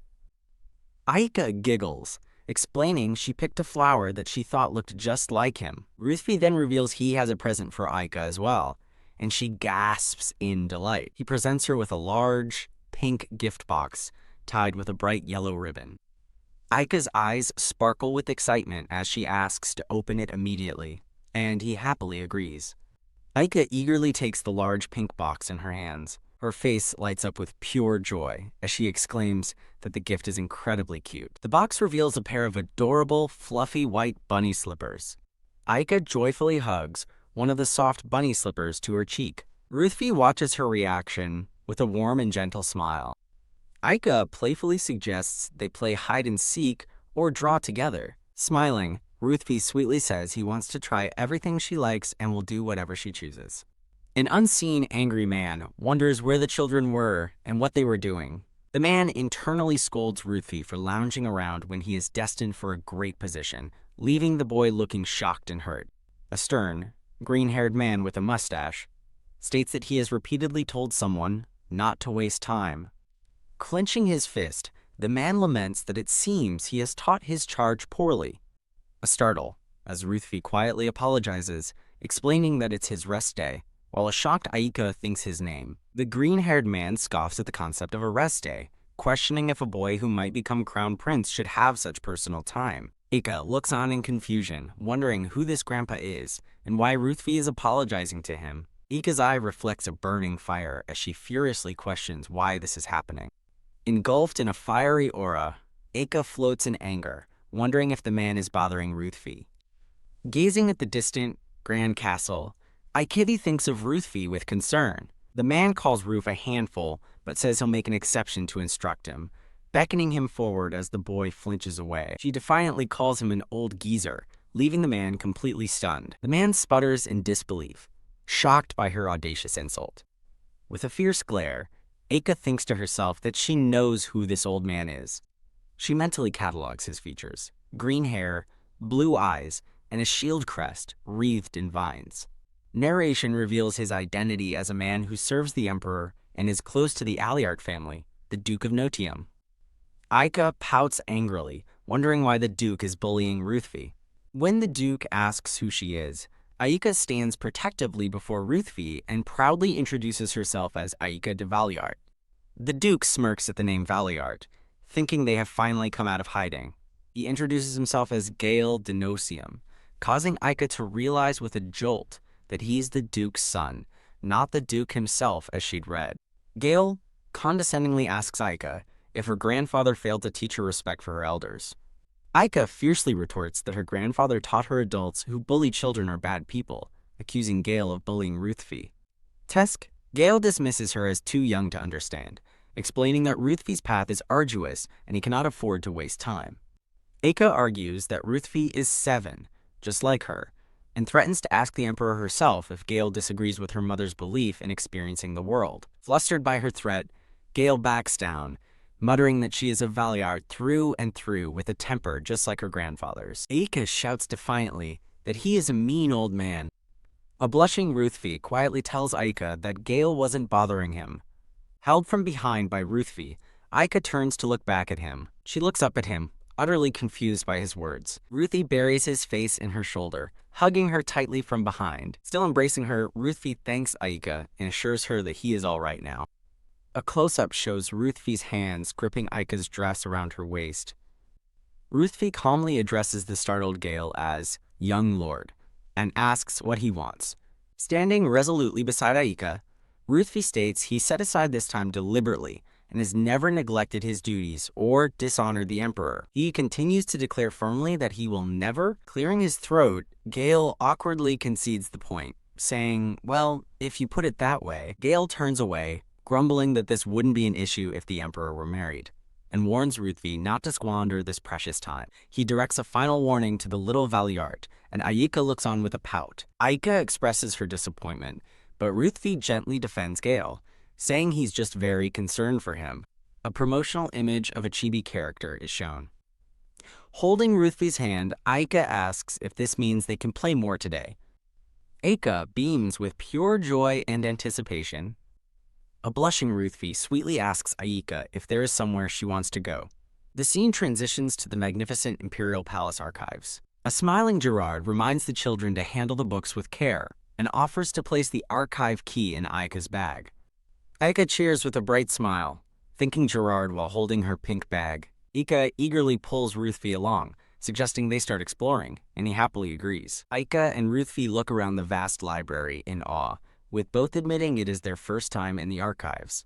Aika giggles, explaining she picked a flower that she thought looked just like him. Ruthvi then reveals he has a present for Aika as well, and she gasps in delight. He presents her with a large, pink gift box tied with a bright yellow ribbon. Aika's eyes sparkle with excitement as she asks to open it immediately, and he happily agrees. Aika eagerly takes the large pink box in her hands. Her face lights up with pure joy as she exclaims that the gift is incredibly cute. The box reveals a pair of adorable, fluffy white bunny slippers. Aika joyfully hugs one of the soft bunny slippers to her cheek. Ruthvi watches her reaction with a warm and gentle smile. Aika playfully suggests they play hide and seek or draw together. Smiling, Ruthvi sweetly says he wants to try everything she likes and will do whatever she chooses. An unseen angry man wonders where the children were and what they were doing. The man internally scolds Ruthvi for lounging around when he is destined for a great position, leaving the boy looking shocked and hurt. A stern, green-haired man with a mustache states that he has repeatedly told someone not to waste time. Clenching his fist, the man laments that it seems he has taught his charge poorly. A startle, as Ruthvi quietly apologizes, explaining that it's his rest day, while a shocked Aika thinks his name. The green-haired man scoffs at the concept of a rest day, questioning if a boy who might become crown prince should have such personal time. Aika looks on in confusion, wondering who this grandpa is and why Ruthvi is apologizing to him. Aika's eye reflects a burning fire as she furiously questions why this is happening. Engulfed in a fiery aura, Aika floats in anger, wondering if the man is bothering Ruthvi. Gazing at the distant, grand castle, Aika thinks of Ruthvi with concern. The man calls Ruth a handful, but says he'll make an exception to instruct him, beckoning him forward as the boy flinches away. She defiantly calls him an old geezer, leaving the man completely stunned. The man sputters in disbelief, shocked by her audacious insult. With a fierce glare, Aika thinks to herself that she knows who this old man is. She mentally catalogs his features: green hair, blue eyes, and a shield crest wreathed in vines. Narration reveals his identity as a man who serves the emperor and is close to the Aliart family, the Duke of Notium. Aika pouts angrily, wondering why the Duke is bullying Ruthvi. When the Duke asks who she is, Aika stands protectively before Ruthvi and proudly introduces herself as Aika de Valiart. The Duke smirks at the name Valiart, thinking they have finally come out of hiding. He introduces himself as Gale de Nocium, causing Aika to realize with a jolt that he's the Duke's son, not the Duke himself as she'd read. Gale condescendingly asks Aika if her grandfather failed to teach her respect for her elders. Aika fiercely retorts that her grandfather taught her adults who bully children are bad people, accusing Gale of bullying Ruthvi. Tesk, Gale dismisses her as too young to understand, explaining that Ruthvi's path is arduous and he cannot afford to waste time. Aika argues that Ruthvi is 7, just like her, and threatens to ask the Emperor herself if Gale disagrees with her mother's belief in experiencing the world. Flustered by her threat, Gale backs down, muttering that she is a Valiart through and through with a temper just like her grandfather's. Aika shouts defiantly that he is a mean old man. A blushing Ruthvi quietly tells Aika that Gale wasn't bothering him. Held from behind by Ruthvi, Aika turns to look back at him. She looks up at him, utterly confused by his words. Ruthvi buries his face in her shoulder, hugging her tightly from behind. Still embracing her, Ruthvi thanks Aika and assures her that he is all right now. A close-up shows Ruthvi's hands gripping Aika's dress around her waist. Ruthvi calmly addresses the startled Gale as young lord and asks what he wants. Standing resolutely beside Aika, Ruthvi states he set aside this time deliberately and has never neglected his duties or dishonored the emperor. He continues to declare firmly that he will never. Clearing his throat, Gale awkwardly concedes the point, saying, well, if you put it that way. Gale turns away, grumbling that this wouldn't be an issue if the emperor were married, and warns Ruthvi not to squander this precious time. He directs a final warning to the little Valiart, and Aika looks on with a pout. Aika expresses her disappointment, but Ruthvi gently defends Gale, saying he's just very concerned for him. A promotional image of a chibi character is shown. Holding Ruthvi's hand, Aika asks if this means they can play more today. Aika beams with pure joy and anticipation. A blushing Ruthvi sweetly asks Aika if there is somewhere she wants to go. The scene transitions to the magnificent Imperial Palace archives. A smiling Gerard reminds the children to handle the books with care and offers to place the archive key in Aika's bag. Aika cheers with a bright smile, thanking Gerard while holding her pink bag. Aika eagerly pulls Ruthvi along, suggesting they start exploring, and he happily agrees. Aika and Ruthvi look around the vast library in awe, with both admitting it is their first time in the archives.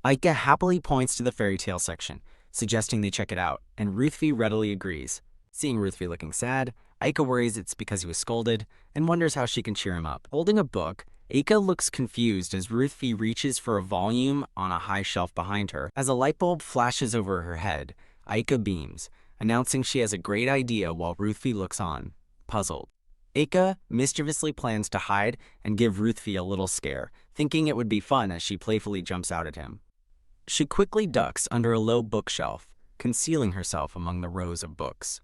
Aika happily points to the fairy tale section, suggesting they check it out, and Ruthvi readily agrees. Seeing Ruthvi looking sad, Aika worries it's because he was scolded, and wonders how she can cheer him up. Holding a book, Aika looks confused as Ruthvi reaches for a volume on a high shelf behind her. As a light bulb flashes over her head, Aika beams, announcing she has a great idea while Ruthvi looks on, puzzled. Aika mischievously plans to hide and give Ruthvi a little scare, thinking it would be fun as she playfully jumps out at him. She quickly ducks under a low bookshelf, concealing herself among the rows of books.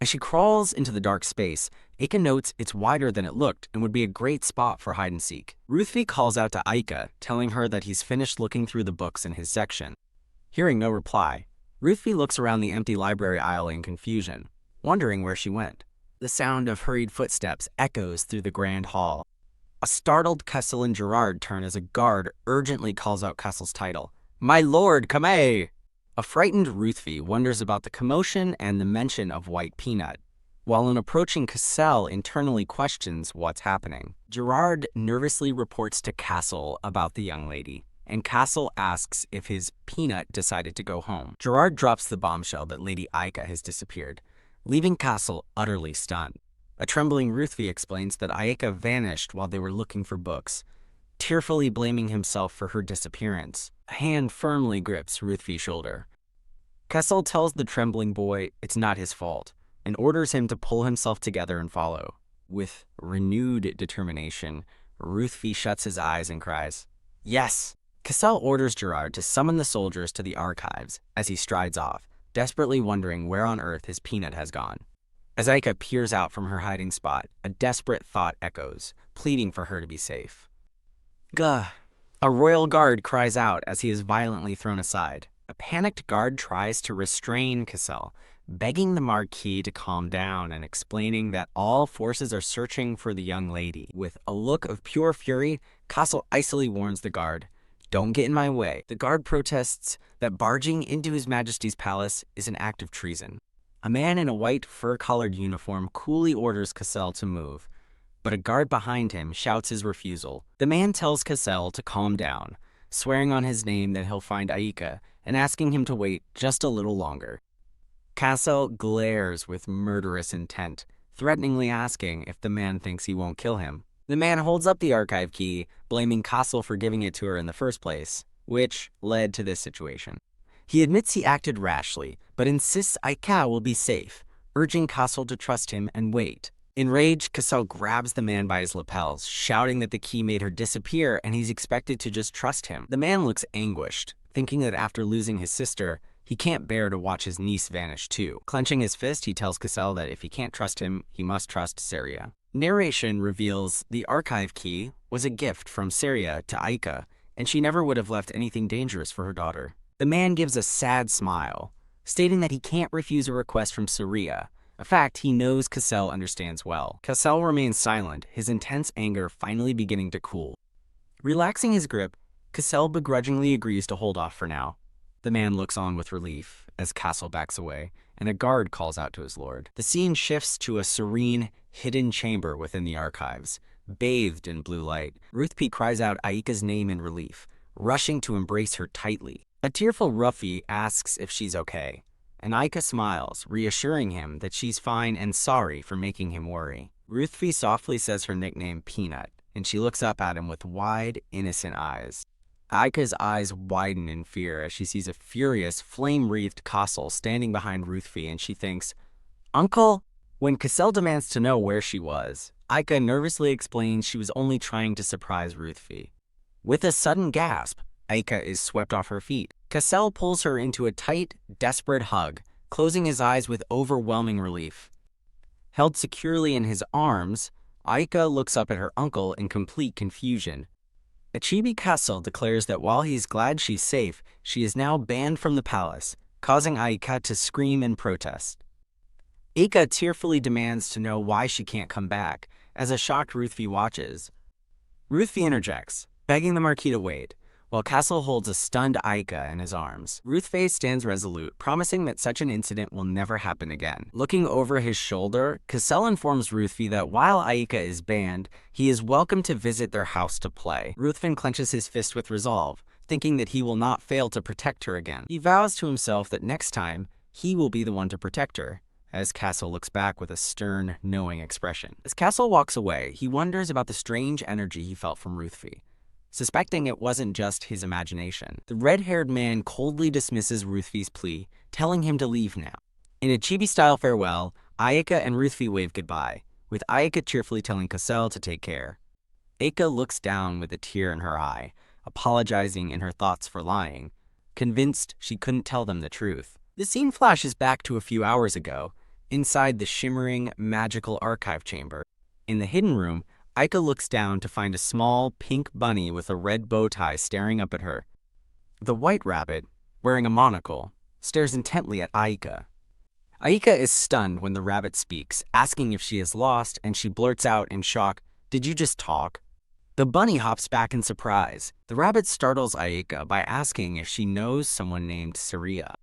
As she crawls into the dark space, Aika notes it's wider than it looked and would be a great spot for hide-and-seek. Ruthvi calls out to Aika, telling her that he's finished looking through the books in his section. Hearing no reply, Ruthvi looks around the empty library aisle in confusion, wondering where she went. The sound of hurried footsteps echoes through the grand hall. A startled Kessel and Gerard turn as a guard urgently calls out Kessel's title. "My lord, come a!" A frightened Ruthvi wonders about the commotion and the mention of White Peanut, while an approaching Kessel internally questions what's happening. Gerard nervously reports to Kessel about the young lady, and Kessel asks if his Peanut decided to go home. Gerard drops the bombshell that Lady Aika has disappeared, leaving Kessel utterly stunned. A trembling Ruthvi explains that Aika vanished while they were looking for books, tearfully blaming himself for her disappearance. A hand firmly grips Ruthvi's shoulder. Kessel tells the trembling boy it's not his fault, and orders him to pull himself together and follow. With renewed determination, Ruthvi shuts his eyes and cries, "Yes!" Kessel orders Gerard to summon the soldiers to the archives as he strides off, desperately wondering where on earth his Peanut has gone. As Aika peers out from her hiding spot, a desperate thought echoes, pleading for her to be safe. Gah! A royal guard cries out as he is violently thrown aside. A panicked guard tries to restrain Kessel, begging the Marquis to calm down and explaining that all forces are searching for the young lady. With a look of pure fury, Kessel icily warns the guard, "Don't get in my way." The guard protests that barging into His Majesty's palace is an act of treason. A man in a white fur-collared uniform coolly orders Kessel to move, but a guard behind him shouts his refusal. The man tells Kessel to calm down, swearing on his name that he'll find Aika and asking him to wait just a little longer. Kessel glares with murderous intent, threateningly asking if the man thinks he won't kill him. The man holds up the archive key, blaming Kessel for giving it to her in the first place, which led to this situation. He admits he acted rashly, but insists Aika will be safe, urging Kessel to trust him and wait. Enraged, Kessel grabs the man by his lapels, shouting that the key made her disappear and he's expected to just trust him. The man looks anguished, thinking that after losing his sister, he can't bear to watch his niece vanish too. Clenching his fist, he tells Kessel that if he can't trust him, he must trust Saria. Narration reveals the archive key was a gift from Saria to Aika, and she never would have left anything dangerous for her daughter. The man gives a sad smile, stating that he can't refuse a request from Saria, a fact he knows Kessel understands well. Kessel remains silent, his intense anger finally beginning to cool. Relaxing his grip, Kessel begrudgingly agrees to hold off for now. The man looks on with relief as Kessel backs away, and a guard calls out to his lord. The scene shifts to a serene, hidden chamber within the archives, bathed in blue light. Ruthvi cries out Aika's name in relief, rushing to embrace her tightly. A tearful Ruffy asks if she's okay, and Aika smiles, reassuring him that she's fine and sorry for making him worry. Ruthvi softly says her nickname Peanut, and she looks up at him with wide, innocent eyes. Aika's eyes widen in fear as she sees a furious, flame-wreathed Castle standing behind Ruthvi, and she thinks, "Uncle?" When Cassell demands to know where she was, Aika nervously explains she was only trying to surprise Ruthvi. With a sudden gasp, Aika is swept off her feet. Cassell pulls her into a tight, desperate hug, closing his eyes with overwhelming relief. Held securely in his arms, Aika looks up at her uncle in complete confusion. Achibi Cassell declares that while he's glad she's safe, she is now banned from the palace, causing Aika to scream in protest. Aika tearfully demands to know why she can't come back, as a shocked Ruthvi watches. Ruthvi interjects, begging the Marquis to wait, while Cassell holds a stunned Aika in his arms. Ruthvi stands resolute, promising that such an incident will never happen again. Looking over his shoulder, Cassell informs Ruthvi that while Aika is banned, he is welcome to visit their house to play. Ruthven clenches his fist with resolve, thinking that he will not fail to protect her again. He vows to himself that next time, he will be the one to protect her, as Cassell looks back with a stern, knowing expression. As Cassell walks away, he wonders about the strange energy he felt from Ruthvi, suspecting it wasn't just his imagination. The red-haired man coldly dismisses Ruthvi's plea, telling him to leave now. In a chibi-style farewell, Aika and Ruthvi wave goodbye, with Aika cheerfully telling Cassell to take care. Aika looks down with a tear in her eye, apologizing in her thoughts for lying, convinced she couldn't tell them the truth. The scene flashes back to a few hours ago, inside the shimmering, magical archive chamber. In the hidden room, Aika looks down to find a small, pink bunny with a red bow tie staring up at her. The white rabbit, wearing a monocle, stares intently at Aika. Aika is stunned when the rabbit speaks, asking if she is lost, and she blurts out in shock, "Did you just talk?" The bunny hops back in surprise. The rabbit startles Aika by asking if she knows someone named Saria.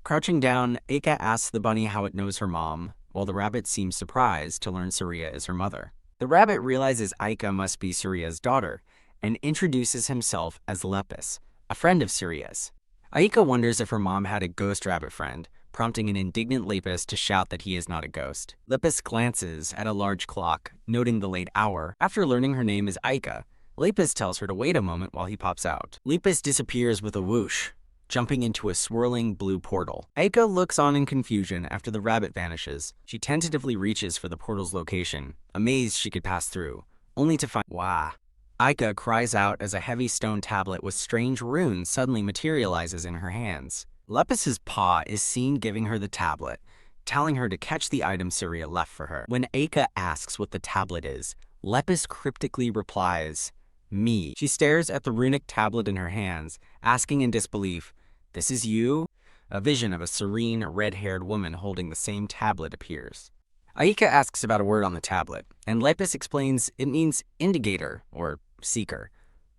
Crouching down, Aika asks the bunny how it knows her mom, while the rabbit seems surprised to learn Saria is her mother. The rabbit realizes Aika must be Saria's daughter, and introduces himself as Lepus, a friend of Saria's. Aika wonders if her mom had a ghost rabbit friend, prompting an indignant Lepus to shout that he is not a ghost. Lepus glances at a large clock, noting the late hour. After learning her name is Aika, Lepus tells her to wait a moment while he pops out. Lepus disappears with a whoosh, jumping into a swirling blue portal. Aika looks on in confusion after the rabbit vanishes. She tentatively reaches for the portal's location, amazed she could pass through, only to find Wah! Aika cries out as a heavy stone tablet with strange runes suddenly materializes in her hands. Lepus's paw is seen giving her the tablet, telling her to catch the item Saria left for her. When Aika asks what the tablet is, Lepus cryptically replies, "Me." She stares at the runic tablet in her hands, asking in disbelief, "This is you?" A vision of a serene, red-haired woman holding the same tablet appears. Aika asks about a word on the tablet, and Lepus explains it means indicator, or seeker,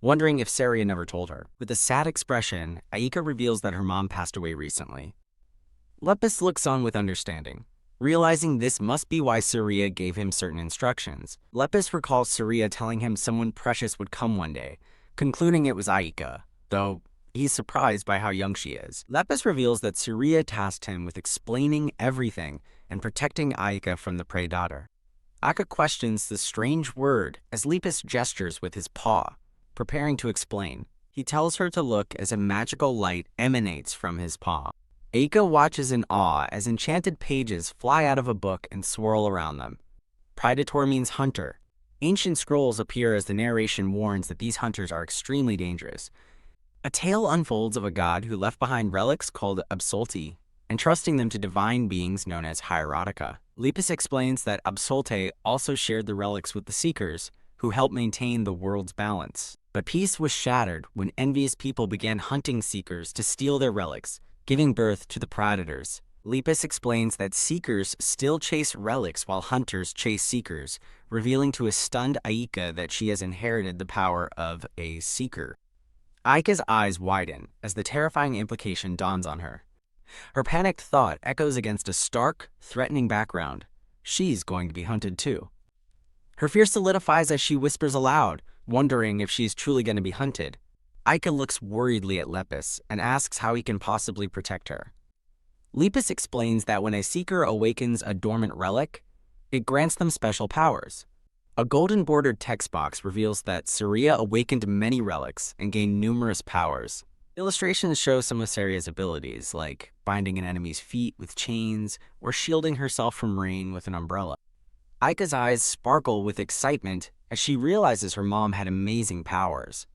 wondering if Saria never told her. With a sad expression, Aika reveals that her mom passed away recently. Lepus looks on with understanding, realizing this must be why Saria gave him certain instructions. Lepus recalls Saria telling him someone precious would come one day, concluding it was Aika, though he's surprised by how young she is. Lepus reveals that Saria tasked him with explaining everything and protecting Aika from the prey daughter. Aika questions the strange word as Lepus gestures with his paw, preparing to explain. He tells her to look as a magical light emanates from his paw. Aika watches in awe as enchanted pages fly out of a book and swirl around them. Predator means hunter. Ancient scrolls appear as the narration warns that these hunters are extremely dangerous. A tale unfolds of a god who left behind relics called Absolti, entrusting them to divine beings known as Hierotica. Lepus explains that Absolte also shared the relics with the Seekers, who helped maintain the world's balance. But peace was shattered when envious people began hunting Seekers to steal their relics, giving birth to the Predators. Lepus explains that Seekers still chase relics while hunters chase Seekers, revealing to a stunned Aika that she has inherited the power of a Seeker. Aika's eyes widen as the terrifying implication dawns on her. Her panicked thought echoes against a stark, threatening background. She's going to be hunted too. Her fear solidifies as she whispers aloud, wondering if she's truly going to be hunted. Aika looks worriedly at Lepus and asks how he can possibly protect her. Lepus explains that when a seeker awakens a dormant relic, it grants them special powers. A golden-bordered text box reveals that Saria awakened many relics and gained numerous powers. Illustrations show some of Saria's abilities, like binding an enemy's feet with chains or shielding herself from rain with an umbrella. Aika's eyes sparkle with excitement as she realizes her mom had amazing powers.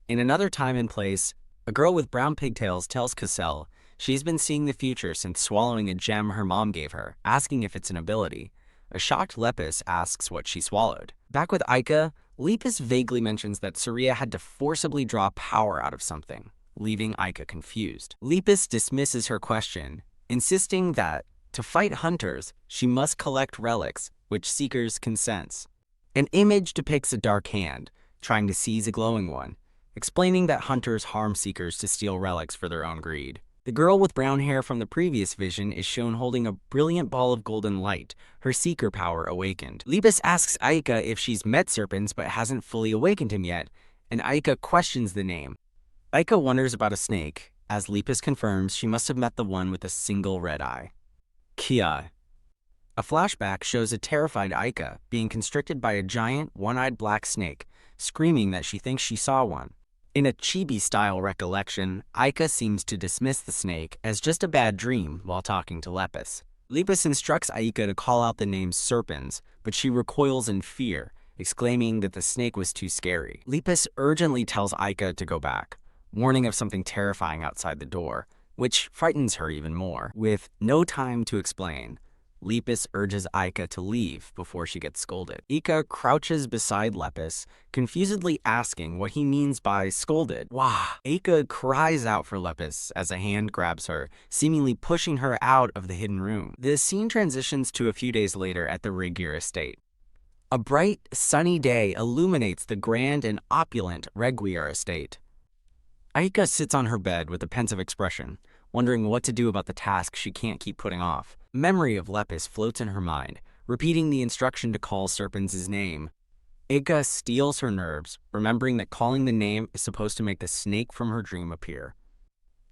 In another time and place, a girl with brown pigtails tells Cassel she's been seeing the future since swallowing a gem her mom gave her, asking if it's an ability. A shocked Lepus asks what she swallowed. Back with Aika, Lepus vaguely mentions that Saria had to forcibly draw power out of something, leaving Aika confused. Lepus dismisses her question, insisting that, to fight hunters, she must collect relics, which seekers can sense. An image depicts a dark hand, trying to seize a glowing one, explaining that hunters harm seekers to steal relics for their own greed. The girl with brown hair from the previous vision is shown holding a brilliant ball of golden light, her seeker power awakened. Lepus asks Aika if she's met Serpens but hasn't fully awakened him yet, and Aika questions the name. Aika wonders about a snake, as Lepus confirms she must have met the one with a single red eye. Kia. A flashback shows a terrified Aika being constricted by a giant, one-eyed black snake, screaming that she thinks she saw one. In a chibi-style recollection, Aika seems to dismiss the snake as just a bad dream while talking to Lepus. Lepus instructs Aika to call out the name Serpens, but she recoils in fear, exclaiming that the snake was too scary. Lepus urgently tells Aika to go back, warning of something terrifying outside the door, which frightens her even more. With no time to explain, Lepus urges Aika to leave before she gets scolded. Aika crouches beside Lepus, confusedly asking what he means by scolded. Wah! Aika cries out for Lepus as a hand grabs her, seemingly pushing her out of the hidden room. The scene transitions to a few days later at the Regir estate. A bright, sunny day illuminates the grand and opulent Reguiar estate. Aika sits on her bed with a pensive expression, wondering what to do about the task she can't keep putting off. Memory of Lepus floats in her mind, repeating the instruction to call Serpens' name. Aika steels her nerves, remembering that calling the name is supposed to make the snake from her dream appear.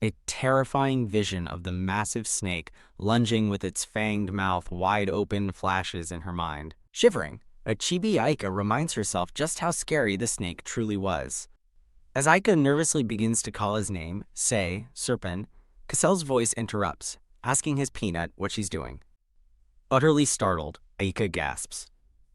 A terrifying vision of the massive snake lunging with its fanged mouth wide open flashes in her mind. Shivering, a chibi Aika reminds herself just how scary the snake truly was. As Aika nervously begins to call his name, say, Serpen, Cassel's voice interrupts, asking his peanut what she's doing. Utterly startled, Aika gasps.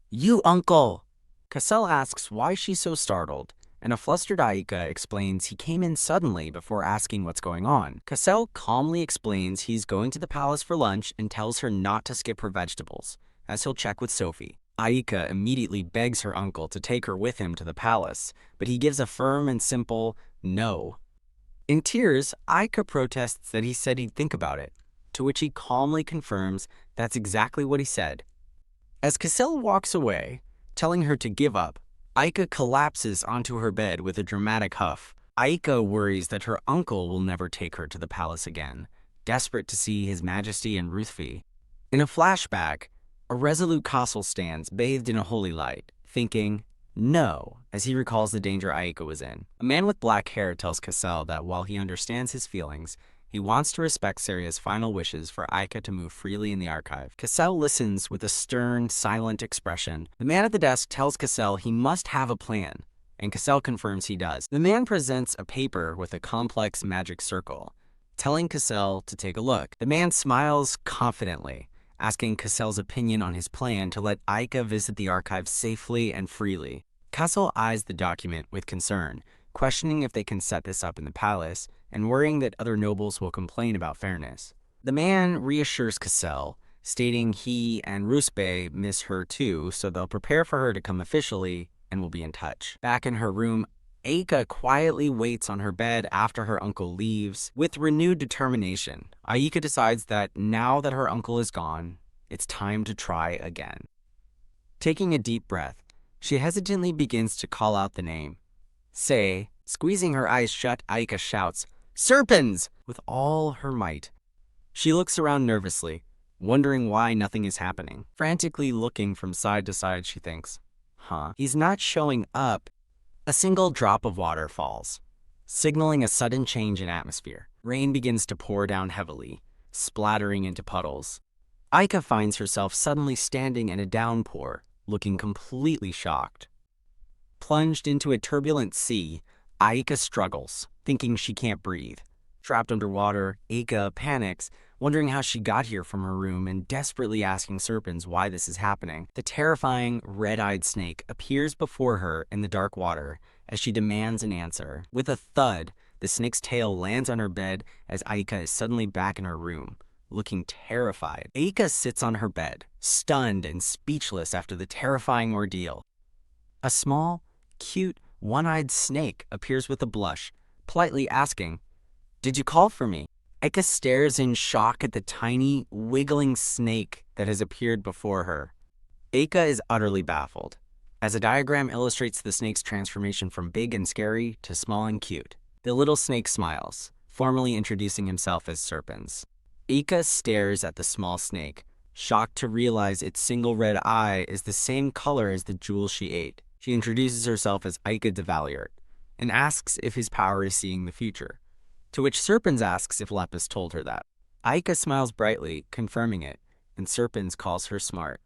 You, uncle! Cassel asks why she's so startled, and a flustered Aika explains he came in suddenly before asking what's going on. Cassel calmly explains he's going to the palace for lunch and tells her not to skip her vegetables, as he'll check with Sophie. Aika immediately begs her uncle to take her with him to the palace, but he gives a firm and simple no. In tears, Aika protests that he said he'd think about it, to which he calmly confirms that's exactly what he said. As Cassel walks away, telling her to give up, Aika collapses onto her bed with a dramatic huff. Aika worries that her uncle will never take her to the palace again, desperate to see His Majesty and Ruthvi. In a flashback, a resolute Castle stands bathed in a holy light, thinking, no, as he recalls the danger Aika was in. A man with black hair tells Cassel that while he understands his feelings, he wants to respect Saria's final wishes for Aika to move freely in the archive. Cassel listens with a stern, silent expression. The man at the desk tells Cassel he must have a plan, and Cassel confirms he does. The man presents a paper with a complex magic circle, telling Cassel to take a look. The man smiles confidently, asking Cassel's opinion on his plan to let Aika visit the archive safely and freely. Cassel eyes the document with concern, questioning if they can set this up in the palace, and worrying that other nobles will complain about fairness. The man reassures Cassel, stating he and Rusbe miss her too, so they'll prepare for her to come officially and will be in touch. Back in her room, Aika quietly waits on her bed after her uncle leaves. With renewed determination, Aika decides that now that her uncle is gone, it's time to try again. Taking a deep breath, she hesitantly begins to call out the name. Say, squeezing her eyes shut, Aika shouts, Serpens! With all her might. She looks around nervously, wondering why nothing is happening. Frantically looking from side to side, she thinks, he's not showing up. A single drop of water falls. signaling a sudden change in atmosphere. Rain begins to pour down heavily, splattering into puddles. Aika finds herself suddenly standing in a downpour, looking completely shocked. Plunged into a turbulent sea, Aika struggles, thinking she can't breathe. Trapped underwater, Aika panics, wondering how she got here from her room and desperately asking Serpens why this is happening. The terrifying, red-eyed snake appears before her in the dark water as she demands an answer. With a thud, the snake's tail lands on her bed as Aika is suddenly back in her room, looking terrified. Aika sits on her bed, stunned and speechless after the terrifying ordeal. A small, cute, one-eyed snake appears with a blush, politely asking, "Did you call for me?" Aika stares in shock at the tiny, wiggling snake that has appeared before her. Aika is utterly baffled, as a diagram illustrates the snake's transformation from big and scary to small and cute. The little snake smiles, formally introducing himself as Serpens. Aika stares at the small snake, shocked to realize its single red eye is the same color as the jewel she ate. She introduces herself as Aika de Valiert and asks if his power is seeing the future, to which Serpens asks if Lepus told her that. Aika smiles brightly, confirming it, and Serpens calls her smart.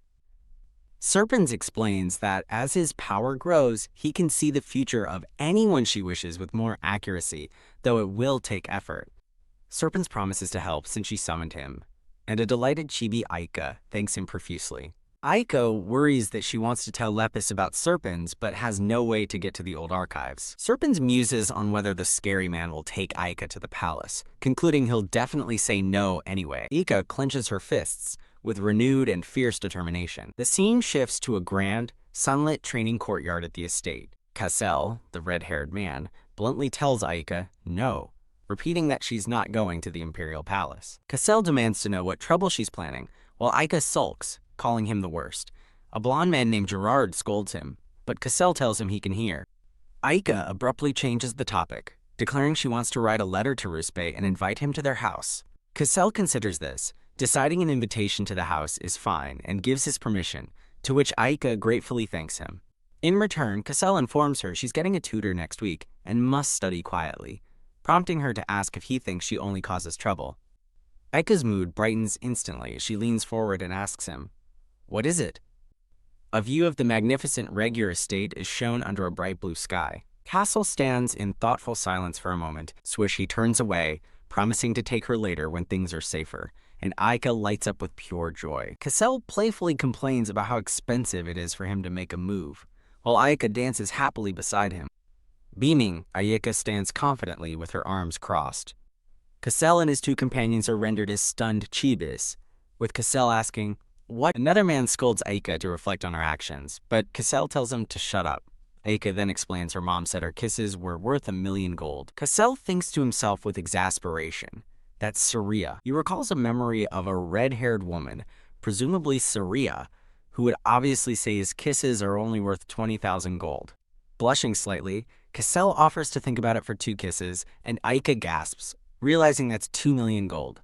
Serpens explains that as his power grows, he can see the future of anyone she wishes with more accuracy, though it will take effort. Serpens promises to help since she summoned him, and a delighted chibi Aika thanks him profusely. Aika worries that she wants to tell Lepus about Serpens, but has no way to get to the old archives. Serpens muses on whether the scary man will take Aika to the palace, concluding he'll definitely say no anyway. Aika clenches her fists with renewed and fierce determination. The scene shifts to a grand, sunlit training courtyard at the estate. Cassel, the red-haired man, bluntly tells Aika no, repeating that she's not going to the Imperial Palace. Cassel demands to know what trouble she's planning, while Aika sulks, calling him the worst. A blonde man named Gerard scolds him, but Cassel tells him he can hear. Aika abruptly changes the topic, declaring she wants to write a letter to Ruspe and invite him to their house. Cassel considers this, deciding an invitation to the house is fine and gives his permission, to which Aika gratefully thanks him. In return, Cassel informs her she's getting a tutor next week and must study quietly, prompting her to ask if he thinks she only causes trouble. Aika's mood brightens instantly as she leans forward and asks him, "What is it?" A view of the magnificent Regier estate is shown under a bright blue sky. Cassel stands in thoughtful silence for a moment, swish he turns away, promising to take her later when things are safer, and Aika lights up with pure joy. Cassel playfully complains about how expensive it is for him to make a move, while Aika dances happily beside him. Beaming, Aika stands confidently with her arms crossed. Cassel and his two companions are rendered as stunned chibis, with Cassel asking, "What?" Another man scolds Aika to reflect on her actions, but Cassel tells him to shut up. Aika then explains her mom said her kisses were worth 1,000,000 gold. Cassel thinks to himself with exasperation that Saria. He recalls a memory of a red-haired woman, presumably Saria, who would obviously say his kisses are only worth 20,000 gold. Blushing slightly, Cassel offers to think about it for 2 kisses, and Aika gasps, realizing that's 2,000,000 gold.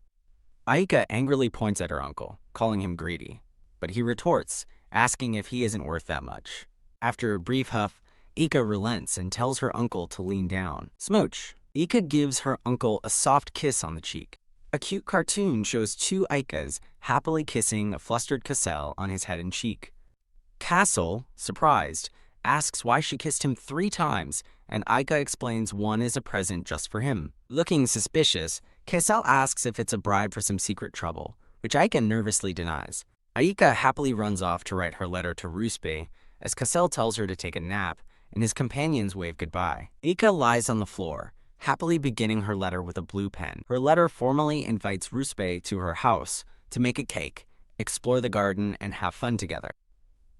Aika angrily points at her uncle, calling him greedy, but he retorts, asking if he isn't worth that much. After a brief huff, Aika relents and tells her uncle to lean down. Smooch. Aika gives her uncle a soft kiss on the cheek. A cute cartoon shows 2 Aikas happily kissing a flustered Cassel on his head and cheek. Cassel, surprised, asks why she kissed him 3 times, and Aika explains one is a present just for him. Looking suspicious, Cassel asks if it's a bribe for some secret trouble, which Aika nervously denies. Aika happily runs off to write her letter to Ruspe, as Cassel tells her to take a nap, and his companions wave goodbye. Aika lies on the floor, happily beginning her letter with a blue pen. Her letter formally invites Ruspe to her house to make a cake, explore the garden, and have fun together.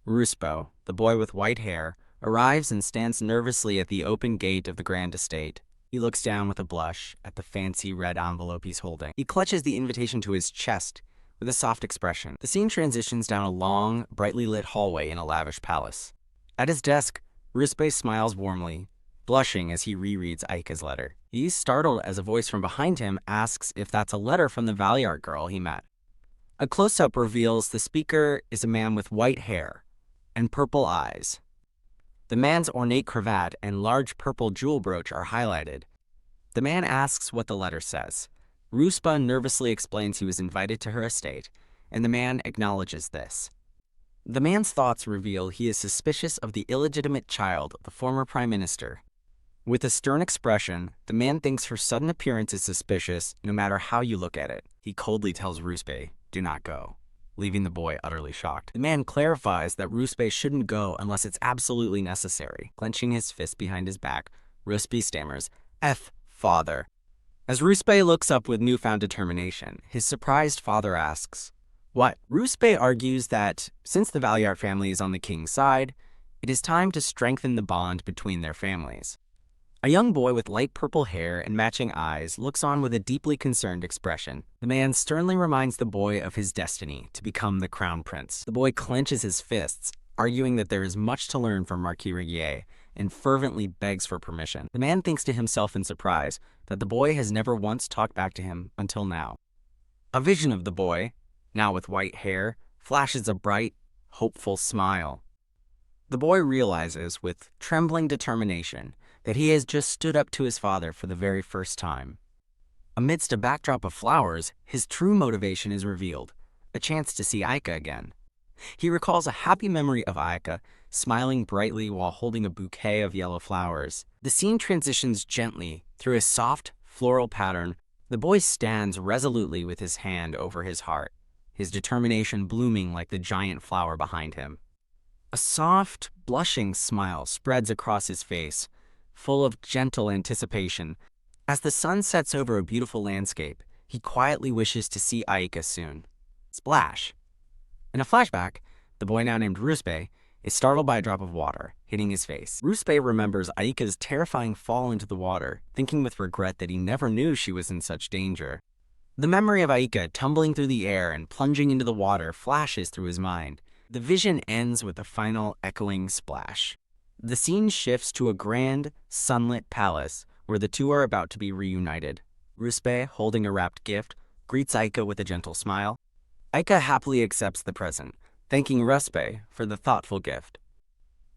Ruspo, the boy with white hair, arrives and stands nervously at the open gate of the grand estate. He looks down with a blush at the fancy red envelope he's holding. He clutches the invitation to his chest with a soft expression. The scene transitions down a long, brightly lit hallway in a lavish palace. At his desk, Ruspe smiles warmly, blushing as he rereads Aika's letter. He's startled as a voice from behind him asks if that's a letter from the Valiart girl he met. A close-up reveals the speaker is a man with white hair and purple eyes. The man's ornate cravat and large purple jewel brooch are highlighted, The man asks what the letter says. Ruspa nervously explains he was invited to her estate, and the man acknowledges this. The man's thoughts reveal he is suspicious of the illegitimate child of the former prime minister. With a stern expression, the man thinks her sudden appearance is suspicious no matter how you look at it. He coldly tells Ruspe, "Do not go," leaving the boy utterly shocked. The man clarifies that Ruspe shouldn't go unless it's absolutely necessary. Clenching his fist behind his back, Ruspe stammers, Father." As Ruspe looks up with newfound determination, his surprised father asks, "What?" Ruspe argues that, since the Valyart family is on the king's side, it is time to strengthen the bond between their families. A young boy with light purple hair and matching eyes looks on with a deeply concerned expression. The man sternly reminds the boy of his destiny to become the crown prince. The boy clenches his fists, arguing that there is much to learn from Marquis Regier, and fervently begs for permission. The man thinks to himself in surprise that the boy has never once talked back to him until now. A vision of the boy, now with white hair, flashes a bright, hopeful smile. The boy realizes, with trembling determination, that he has just stood up to his father for the very first time. Amidst a backdrop of flowers, his true motivation is revealed, a chance to see Aika again. He recalls a happy memory of Aika, smiling brightly while holding a bouquet of yellow flowers. The scene transitions gently through a soft, floral pattern. The boy stands resolutely with his hand over his heart, his determination blooming like the giant flower behind him. A soft, blushing smile spreads across his face, full of gentle anticipation. As the sun sets over a beautiful landscape, he quietly wishes to see Aika soon. Splash! In a flashback, the boy now named Ruspe is startled by a drop of water hitting his face. Ruspe remembers Aika's terrifying fall into the water, thinking with regret that he never knew she was in such danger. The memory of Aika tumbling through the air and plunging into the water flashes through his mind. The vision ends with a final echoing splash. The scene shifts to a grand, sunlit palace where the two are about to be reunited. Ruspe, holding a wrapped gift, greets Aika with a gentle smile. Aika happily accepts the present, thanking Ruspe for the thoughtful gift.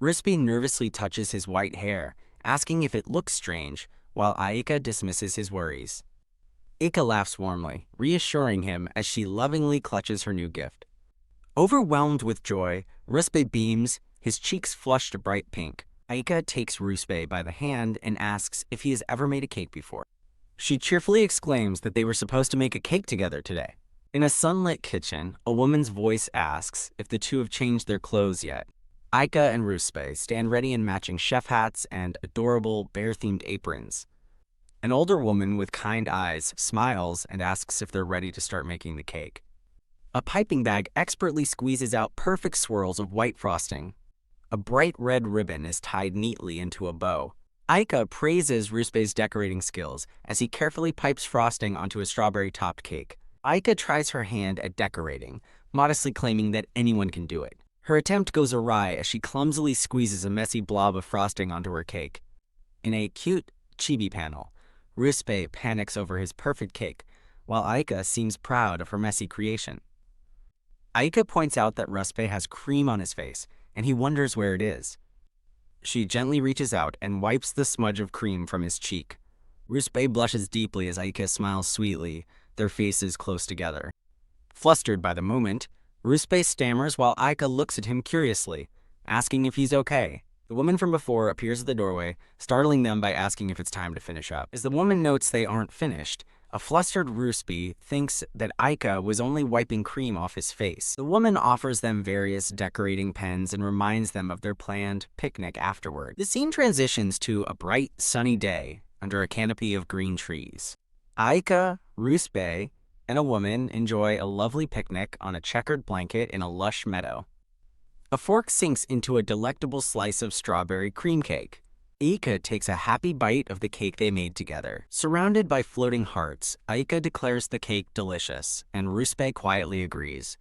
Ruspe nervously touches his white hair, asking if it looks strange, while Aika dismisses his worries. Aika laughs warmly, reassuring him as she lovingly clutches her new gift. Overwhelmed with joy, Ruspe beams, his cheeks flushed a bright pink. Aika takes Ruspe by the hand and asks if he has ever made a cake before. She cheerfully exclaims that they were supposed to make a cake together today. In a sunlit kitchen, a woman's voice asks if the two have changed their clothes yet. Aika and Ruspe stand ready in matching chef hats and adorable bear-themed aprons. An older woman with kind eyes smiles and asks if they're ready to start making the cake. A piping bag expertly squeezes out perfect swirls of white frosting. A bright red ribbon is tied neatly into a bow. Aika praises Ruspe's decorating skills as he carefully pipes frosting onto a strawberry-topped cake. Aika tries her hand at decorating, modestly claiming that anyone can do it. Her attempt goes awry as she clumsily squeezes a messy blob of frosting onto her cake. In a cute chibi panel, Ruspe panics over his perfect cake, while Aika seems proud of her messy creation. Aika points out that Ruspe has cream on his face, and he wonders where it is. She gently reaches out and wipes the smudge of cream from his cheek. Ruspe blushes deeply as Aika smiles sweetly, their faces close together. Flustered by the moment, Ruspe stammers while Aika looks at him curiously, asking if he's okay. The woman from before appears at the doorway, startling them by asking if it's time to finish up. As the woman notes they aren't finished, a flustered Ruspe thinks that Aika was only wiping cream off his face. The woman offers them various decorating pens and reminds them of their planned picnic afterward. The scene transitions to a bright, sunny day under a canopy of green trees. Aika, Ruspe, and a woman enjoy a lovely picnic on a checkered blanket in a lush meadow. A fork sinks into a delectable slice of strawberry cream cake. Aika takes a happy bite of the cake they made together. Surrounded by floating hearts, Aika declares the cake delicious, and Ruspe quietly agrees.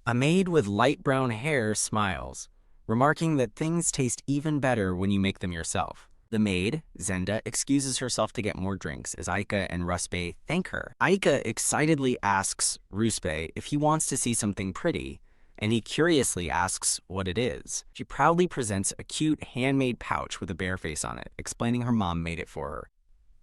A maid with light brown hair smiles, remarking that things taste even better when you make them yourself. The maid, Zenda, excuses herself to get more drinks as Aika and Ruspe thank her. Aika excitedly asks Ruspe if he wants to see something pretty, and he curiously asks what it is. She proudly presents a cute handmade pouch with a bear face on it, explaining her mom made it for her.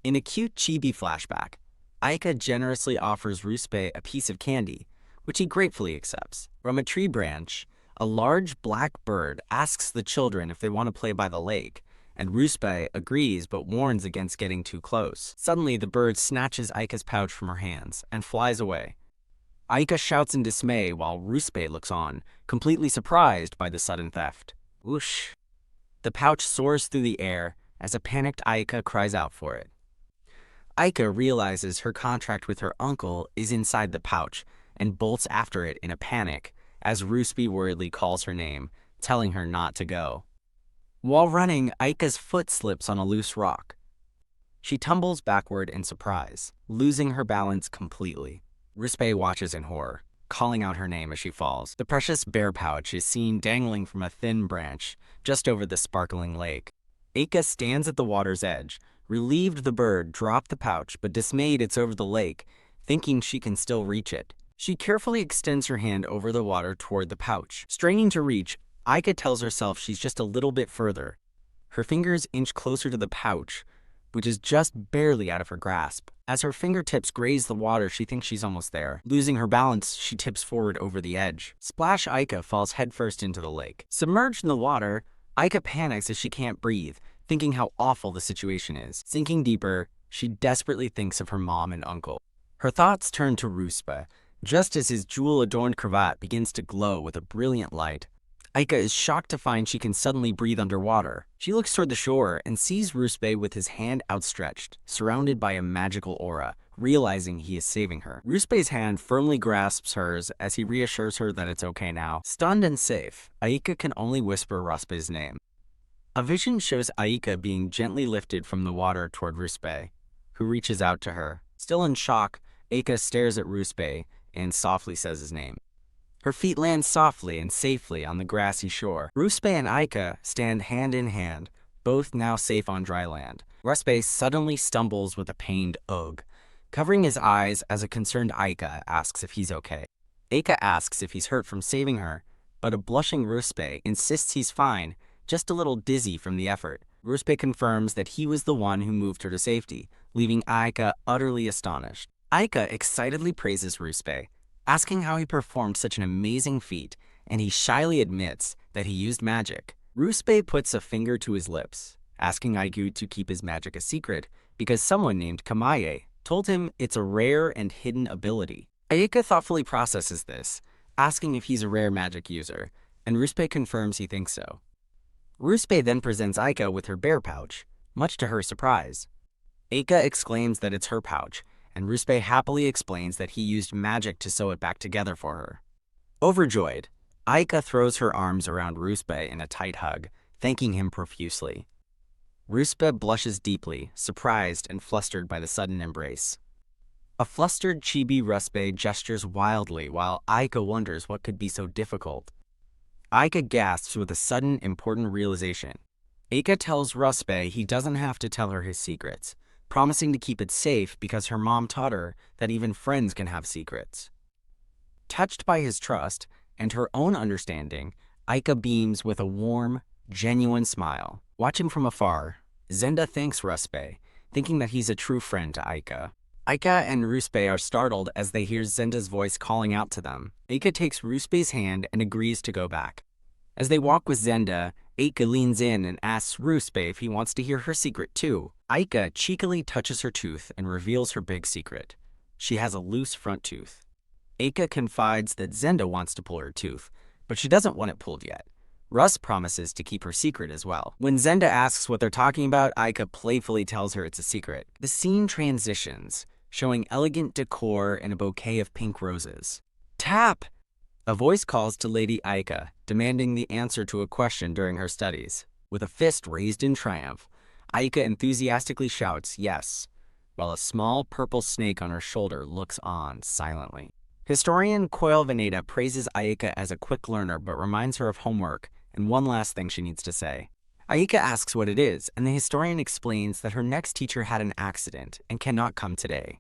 In a cute chibi flashback, Aika generously offers Ruspe a piece of candy, which he gratefully accepts. From a tree branch, a large black bird asks the children if they want to play by the lake, and Ruspe agrees but warns against getting too close. Suddenly, the bird snatches Aika's pouch from her hands and flies away. Aika shouts in dismay while Ruspe looks on, completely surprised by the sudden theft. Whoosh! The pouch soars through the air as a panicked Aika cries out for it. Aika realizes her contract with her uncle is inside the pouch and bolts after it in a panic as Ruspe worriedly calls her name, telling her not to go. While running, Aika's foot slips on a loose rock. She tumbles backward in surprise, losing her balance completely. Ruspe watches in horror, calling out her name as she falls. The precious bear pouch is seen dangling from a thin branch just over the sparkling lake. Aika stands at the water's edge. Relieved, the bird dropped the pouch, but dismayed it's over the lake, thinking she can still reach it. She carefully extends her hand over the water toward the pouch. Straining to reach, Aika tells herself she's just a little bit further. Her fingers inch closer to the pouch, which is just barely out of her grasp. As her fingertips graze the water, she thinks she's almost there. Losing her balance, she tips forward over the edge. Splash Aika falls headfirst into the lake. Submerged in the water, Aika panics as she can't breathe, thinking how awful the situation is. Sinking deeper, she desperately thinks of her mom and uncle. Her thoughts turn to Ruspe, just as his jewel-adorned cravat begins to glow with a brilliant light. Aika is shocked to find she can suddenly breathe underwater. She looks toward the shore and sees Ruspe with his hand outstretched, surrounded by a magical aura, realizing he is saving her. Ruspe's hand firmly grasps hers as he reassures her that it's okay now. Stunned and safe, Aika can only whisper Ruspe's name. A vision shows Aika being gently lifted from the water toward Ruspe, who reaches out to her. Still in shock, Aika stares at Ruspe and softly says his name. Her feet land softly and safely on the grassy shore. Ruspe and Aika stand hand in hand, both now safe on dry land. Ruspe suddenly stumbles with a pained ugh, covering his eyes as a concerned Aika asks if he's okay. Aika asks if he's hurt from saving her, but a blushing Ruspe insists he's fine, just a little dizzy from the effort. Ruspe confirms that he was the one who moved her to safety, leaving Aika utterly astonished. Aika excitedly praises Ruspe, asking how he performed such an amazing feat, and he shyly admits that he used magic. Ruspe puts a finger to his lips, asking Aika to keep his magic a secret because someone named Kamaye told him it's a rare and hidden ability. Aika thoughtfully processes this, asking if he's a rare magic user, and Ruspe confirms he thinks so. Ruspe then presents Aika with her bear pouch, much to her surprise. Aika exclaims that it's her pouch, and Ruspe happily explains that he used magic to sew it back together for her. Overjoyed, Aika throws her arms around Ruspe in a tight hug, thanking him profusely. Ruspe blushes deeply, surprised and flustered by the sudden embrace. A flustered chibi Ruspe gestures wildly while Aika wonders what could be so difficult. Aika gasps with a sudden, important realization. Aika tells Ruspe he doesn't have to tell her his secrets, promising to keep it safe because her mom taught her that even friends can have secrets. Touched by his trust and her own understanding, Aika beams with a warm, genuine smile. Watching from afar, Zenda thanks Ruspe, thinking that he's a true friend to Aika. Aika and Ruspe are startled as they hear Zenda's voice calling out to them. Aika takes Ruspe's hand and agrees to go back. As they walk with Zenda, Aika leans in and asks Ruspe if he wants to hear her secret too. Aika cheekily touches her tooth and reveals her big secret. She has a loose front tooth. Aika confides that Zenda wants to pull her tooth, but she doesn't want it pulled yet. Russ promises to keep her secret as well. When Zenda asks what they're talking about, Aika playfully tells her it's a secret. The scene transitions, showing elegant decor and a bouquet of pink roses. Tap! A voice calls to Lady Aika, demanding the answer to a question during her studies. With a fist raised in triumph, Aika enthusiastically shouts yes, while a small purple snake on her shoulder looks on silently. Historian Coil Veneta praises Aika as a quick learner but reminds her of homework and one last thing she needs to say. Aika asks what it is, and the historian explains that her next teacher had an accident and cannot come today.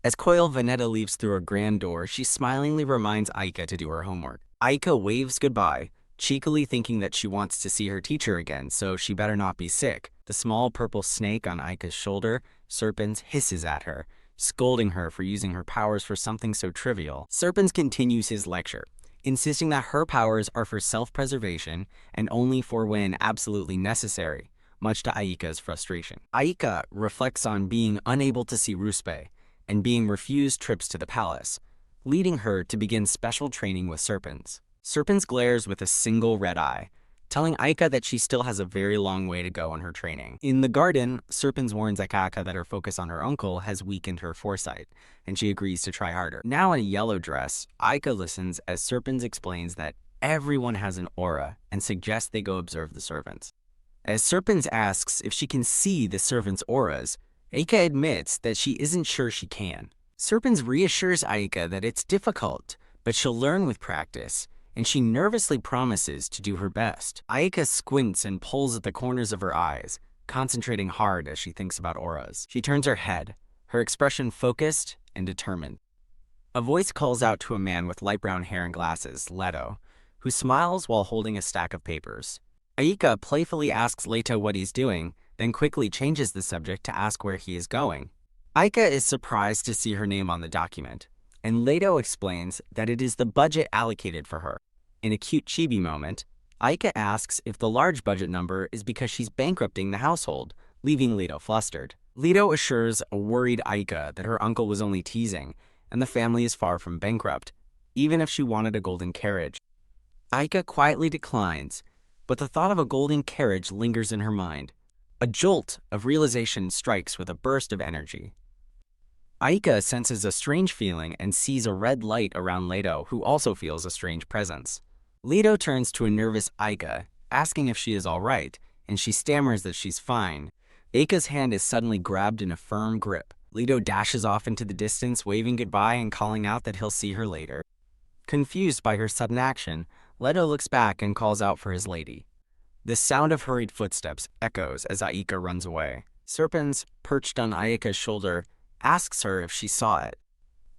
As Coil Veneta leaves through a grand door, she smilingly reminds Aika to do her homework. Aika waves goodbye, cheekily thinking that she wants to see her teacher again, so she better not be sick. The small purple snake on Aika's shoulder, Serpens, hisses at her, scolding her for using her powers for something so trivial. Serpens continues his lecture, insisting that her powers are for self-preservation and only for when absolutely necessary, much to Aika's frustration. Aika reflects on being unable to see Ruspe and being refused trips to the palace, leading her to begin special training with Serpens. Serpens glares with a single red eye, telling Aika that she still has a very long way to go in her training. In the garden, Serpens warns Akaka that her focus on her uncle has weakened her foresight, and she agrees to try harder. Now in a yellow dress, Aika listens as Serpens explains that everyone has an aura and suggests they go observe the servants. As Serpens asks if she can see the servants' auras, Aika admits that she isn't sure she can. Serpens reassures Aika that it's difficult, but she'll learn with practice, and she nervously promises to do her best. Aika squints and pulls at the corners of her eyes, concentrating hard as she thinks about auras. She turns her head, her expression focused and determined. A voice calls out to a man with light brown hair and glasses, Leto, who smiles while holding a stack of papers. Aika playfully asks Leto what he's doing, then quickly changes the subject to ask where he is going. Aika is surprised to see her name on the document, and Leto explains that it is the budget allocated for her. In a cute chibi moment, Aika asks if the large budget number is because she's bankrupting the household, leaving Leto flustered. Leto assures a worried Aika that her uncle was only teasing, and the family is far from bankrupt, even if she wanted a golden carriage. Aika quietly declines, but the thought of a golden carriage lingers in her mind. A jolt of realization strikes with a burst of energy. Aika senses a strange feeling and sees a red light around Leto, who also feels a strange presence. Leto turns to a nervous Aika, asking if she is all right, and she stammers that she's fine. Aika's hand is suddenly grabbed in a firm grip. Leto dashes off into the distance, waving goodbye and calling out that he'll see her later. Confused by her sudden action, Leto looks back and calls out for his lady. The sound of hurried footsteps echoes as Aika runs away. Serpens, perched on Aika's shoulder, asks her if she saw it.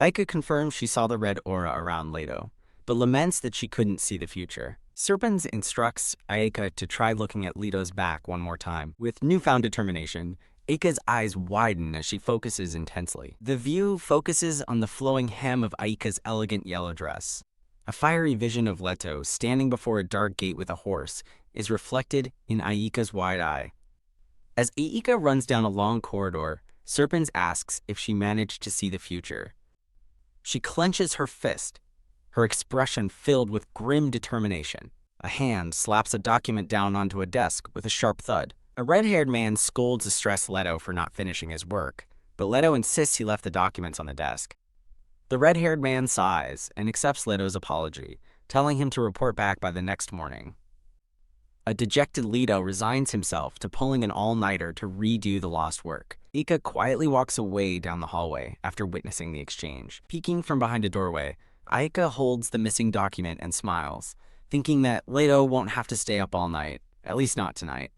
Aika confirms she saw the red aura around Leto, but laments that she couldn't see the future. Serpens instructs Aika to try looking at Leto's back one more time. With newfound determination, Aika's eyes widen as she focuses intensely. The view focuses on the flowing hem of Aika's elegant yellow dress. A fiery vision of Leto standing before a dark gate with a horse is reflected in Aika's wide eye. As Aika runs down a long corridor, Serpens asks if she managed to see the future. She clenches her fist, her expression filled with grim determination. A hand slaps a document down onto a desk with a sharp thud. A red-haired man scolds a stressed Leto for not finishing his work, but Leto insists he left the documents on the desk. The red-haired man sighs and accepts Leto's apology, telling him to report back by the next morning. A dejected Leto resigns himself to pulling an all-nighter to redo the lost work. Aika quietly walks away down the hallway after witnessing the exchange. Peeking from behind a doorway, Aika holds the missing document and smiles, thinking that Leto won't have to stay up all night, at least not tonight.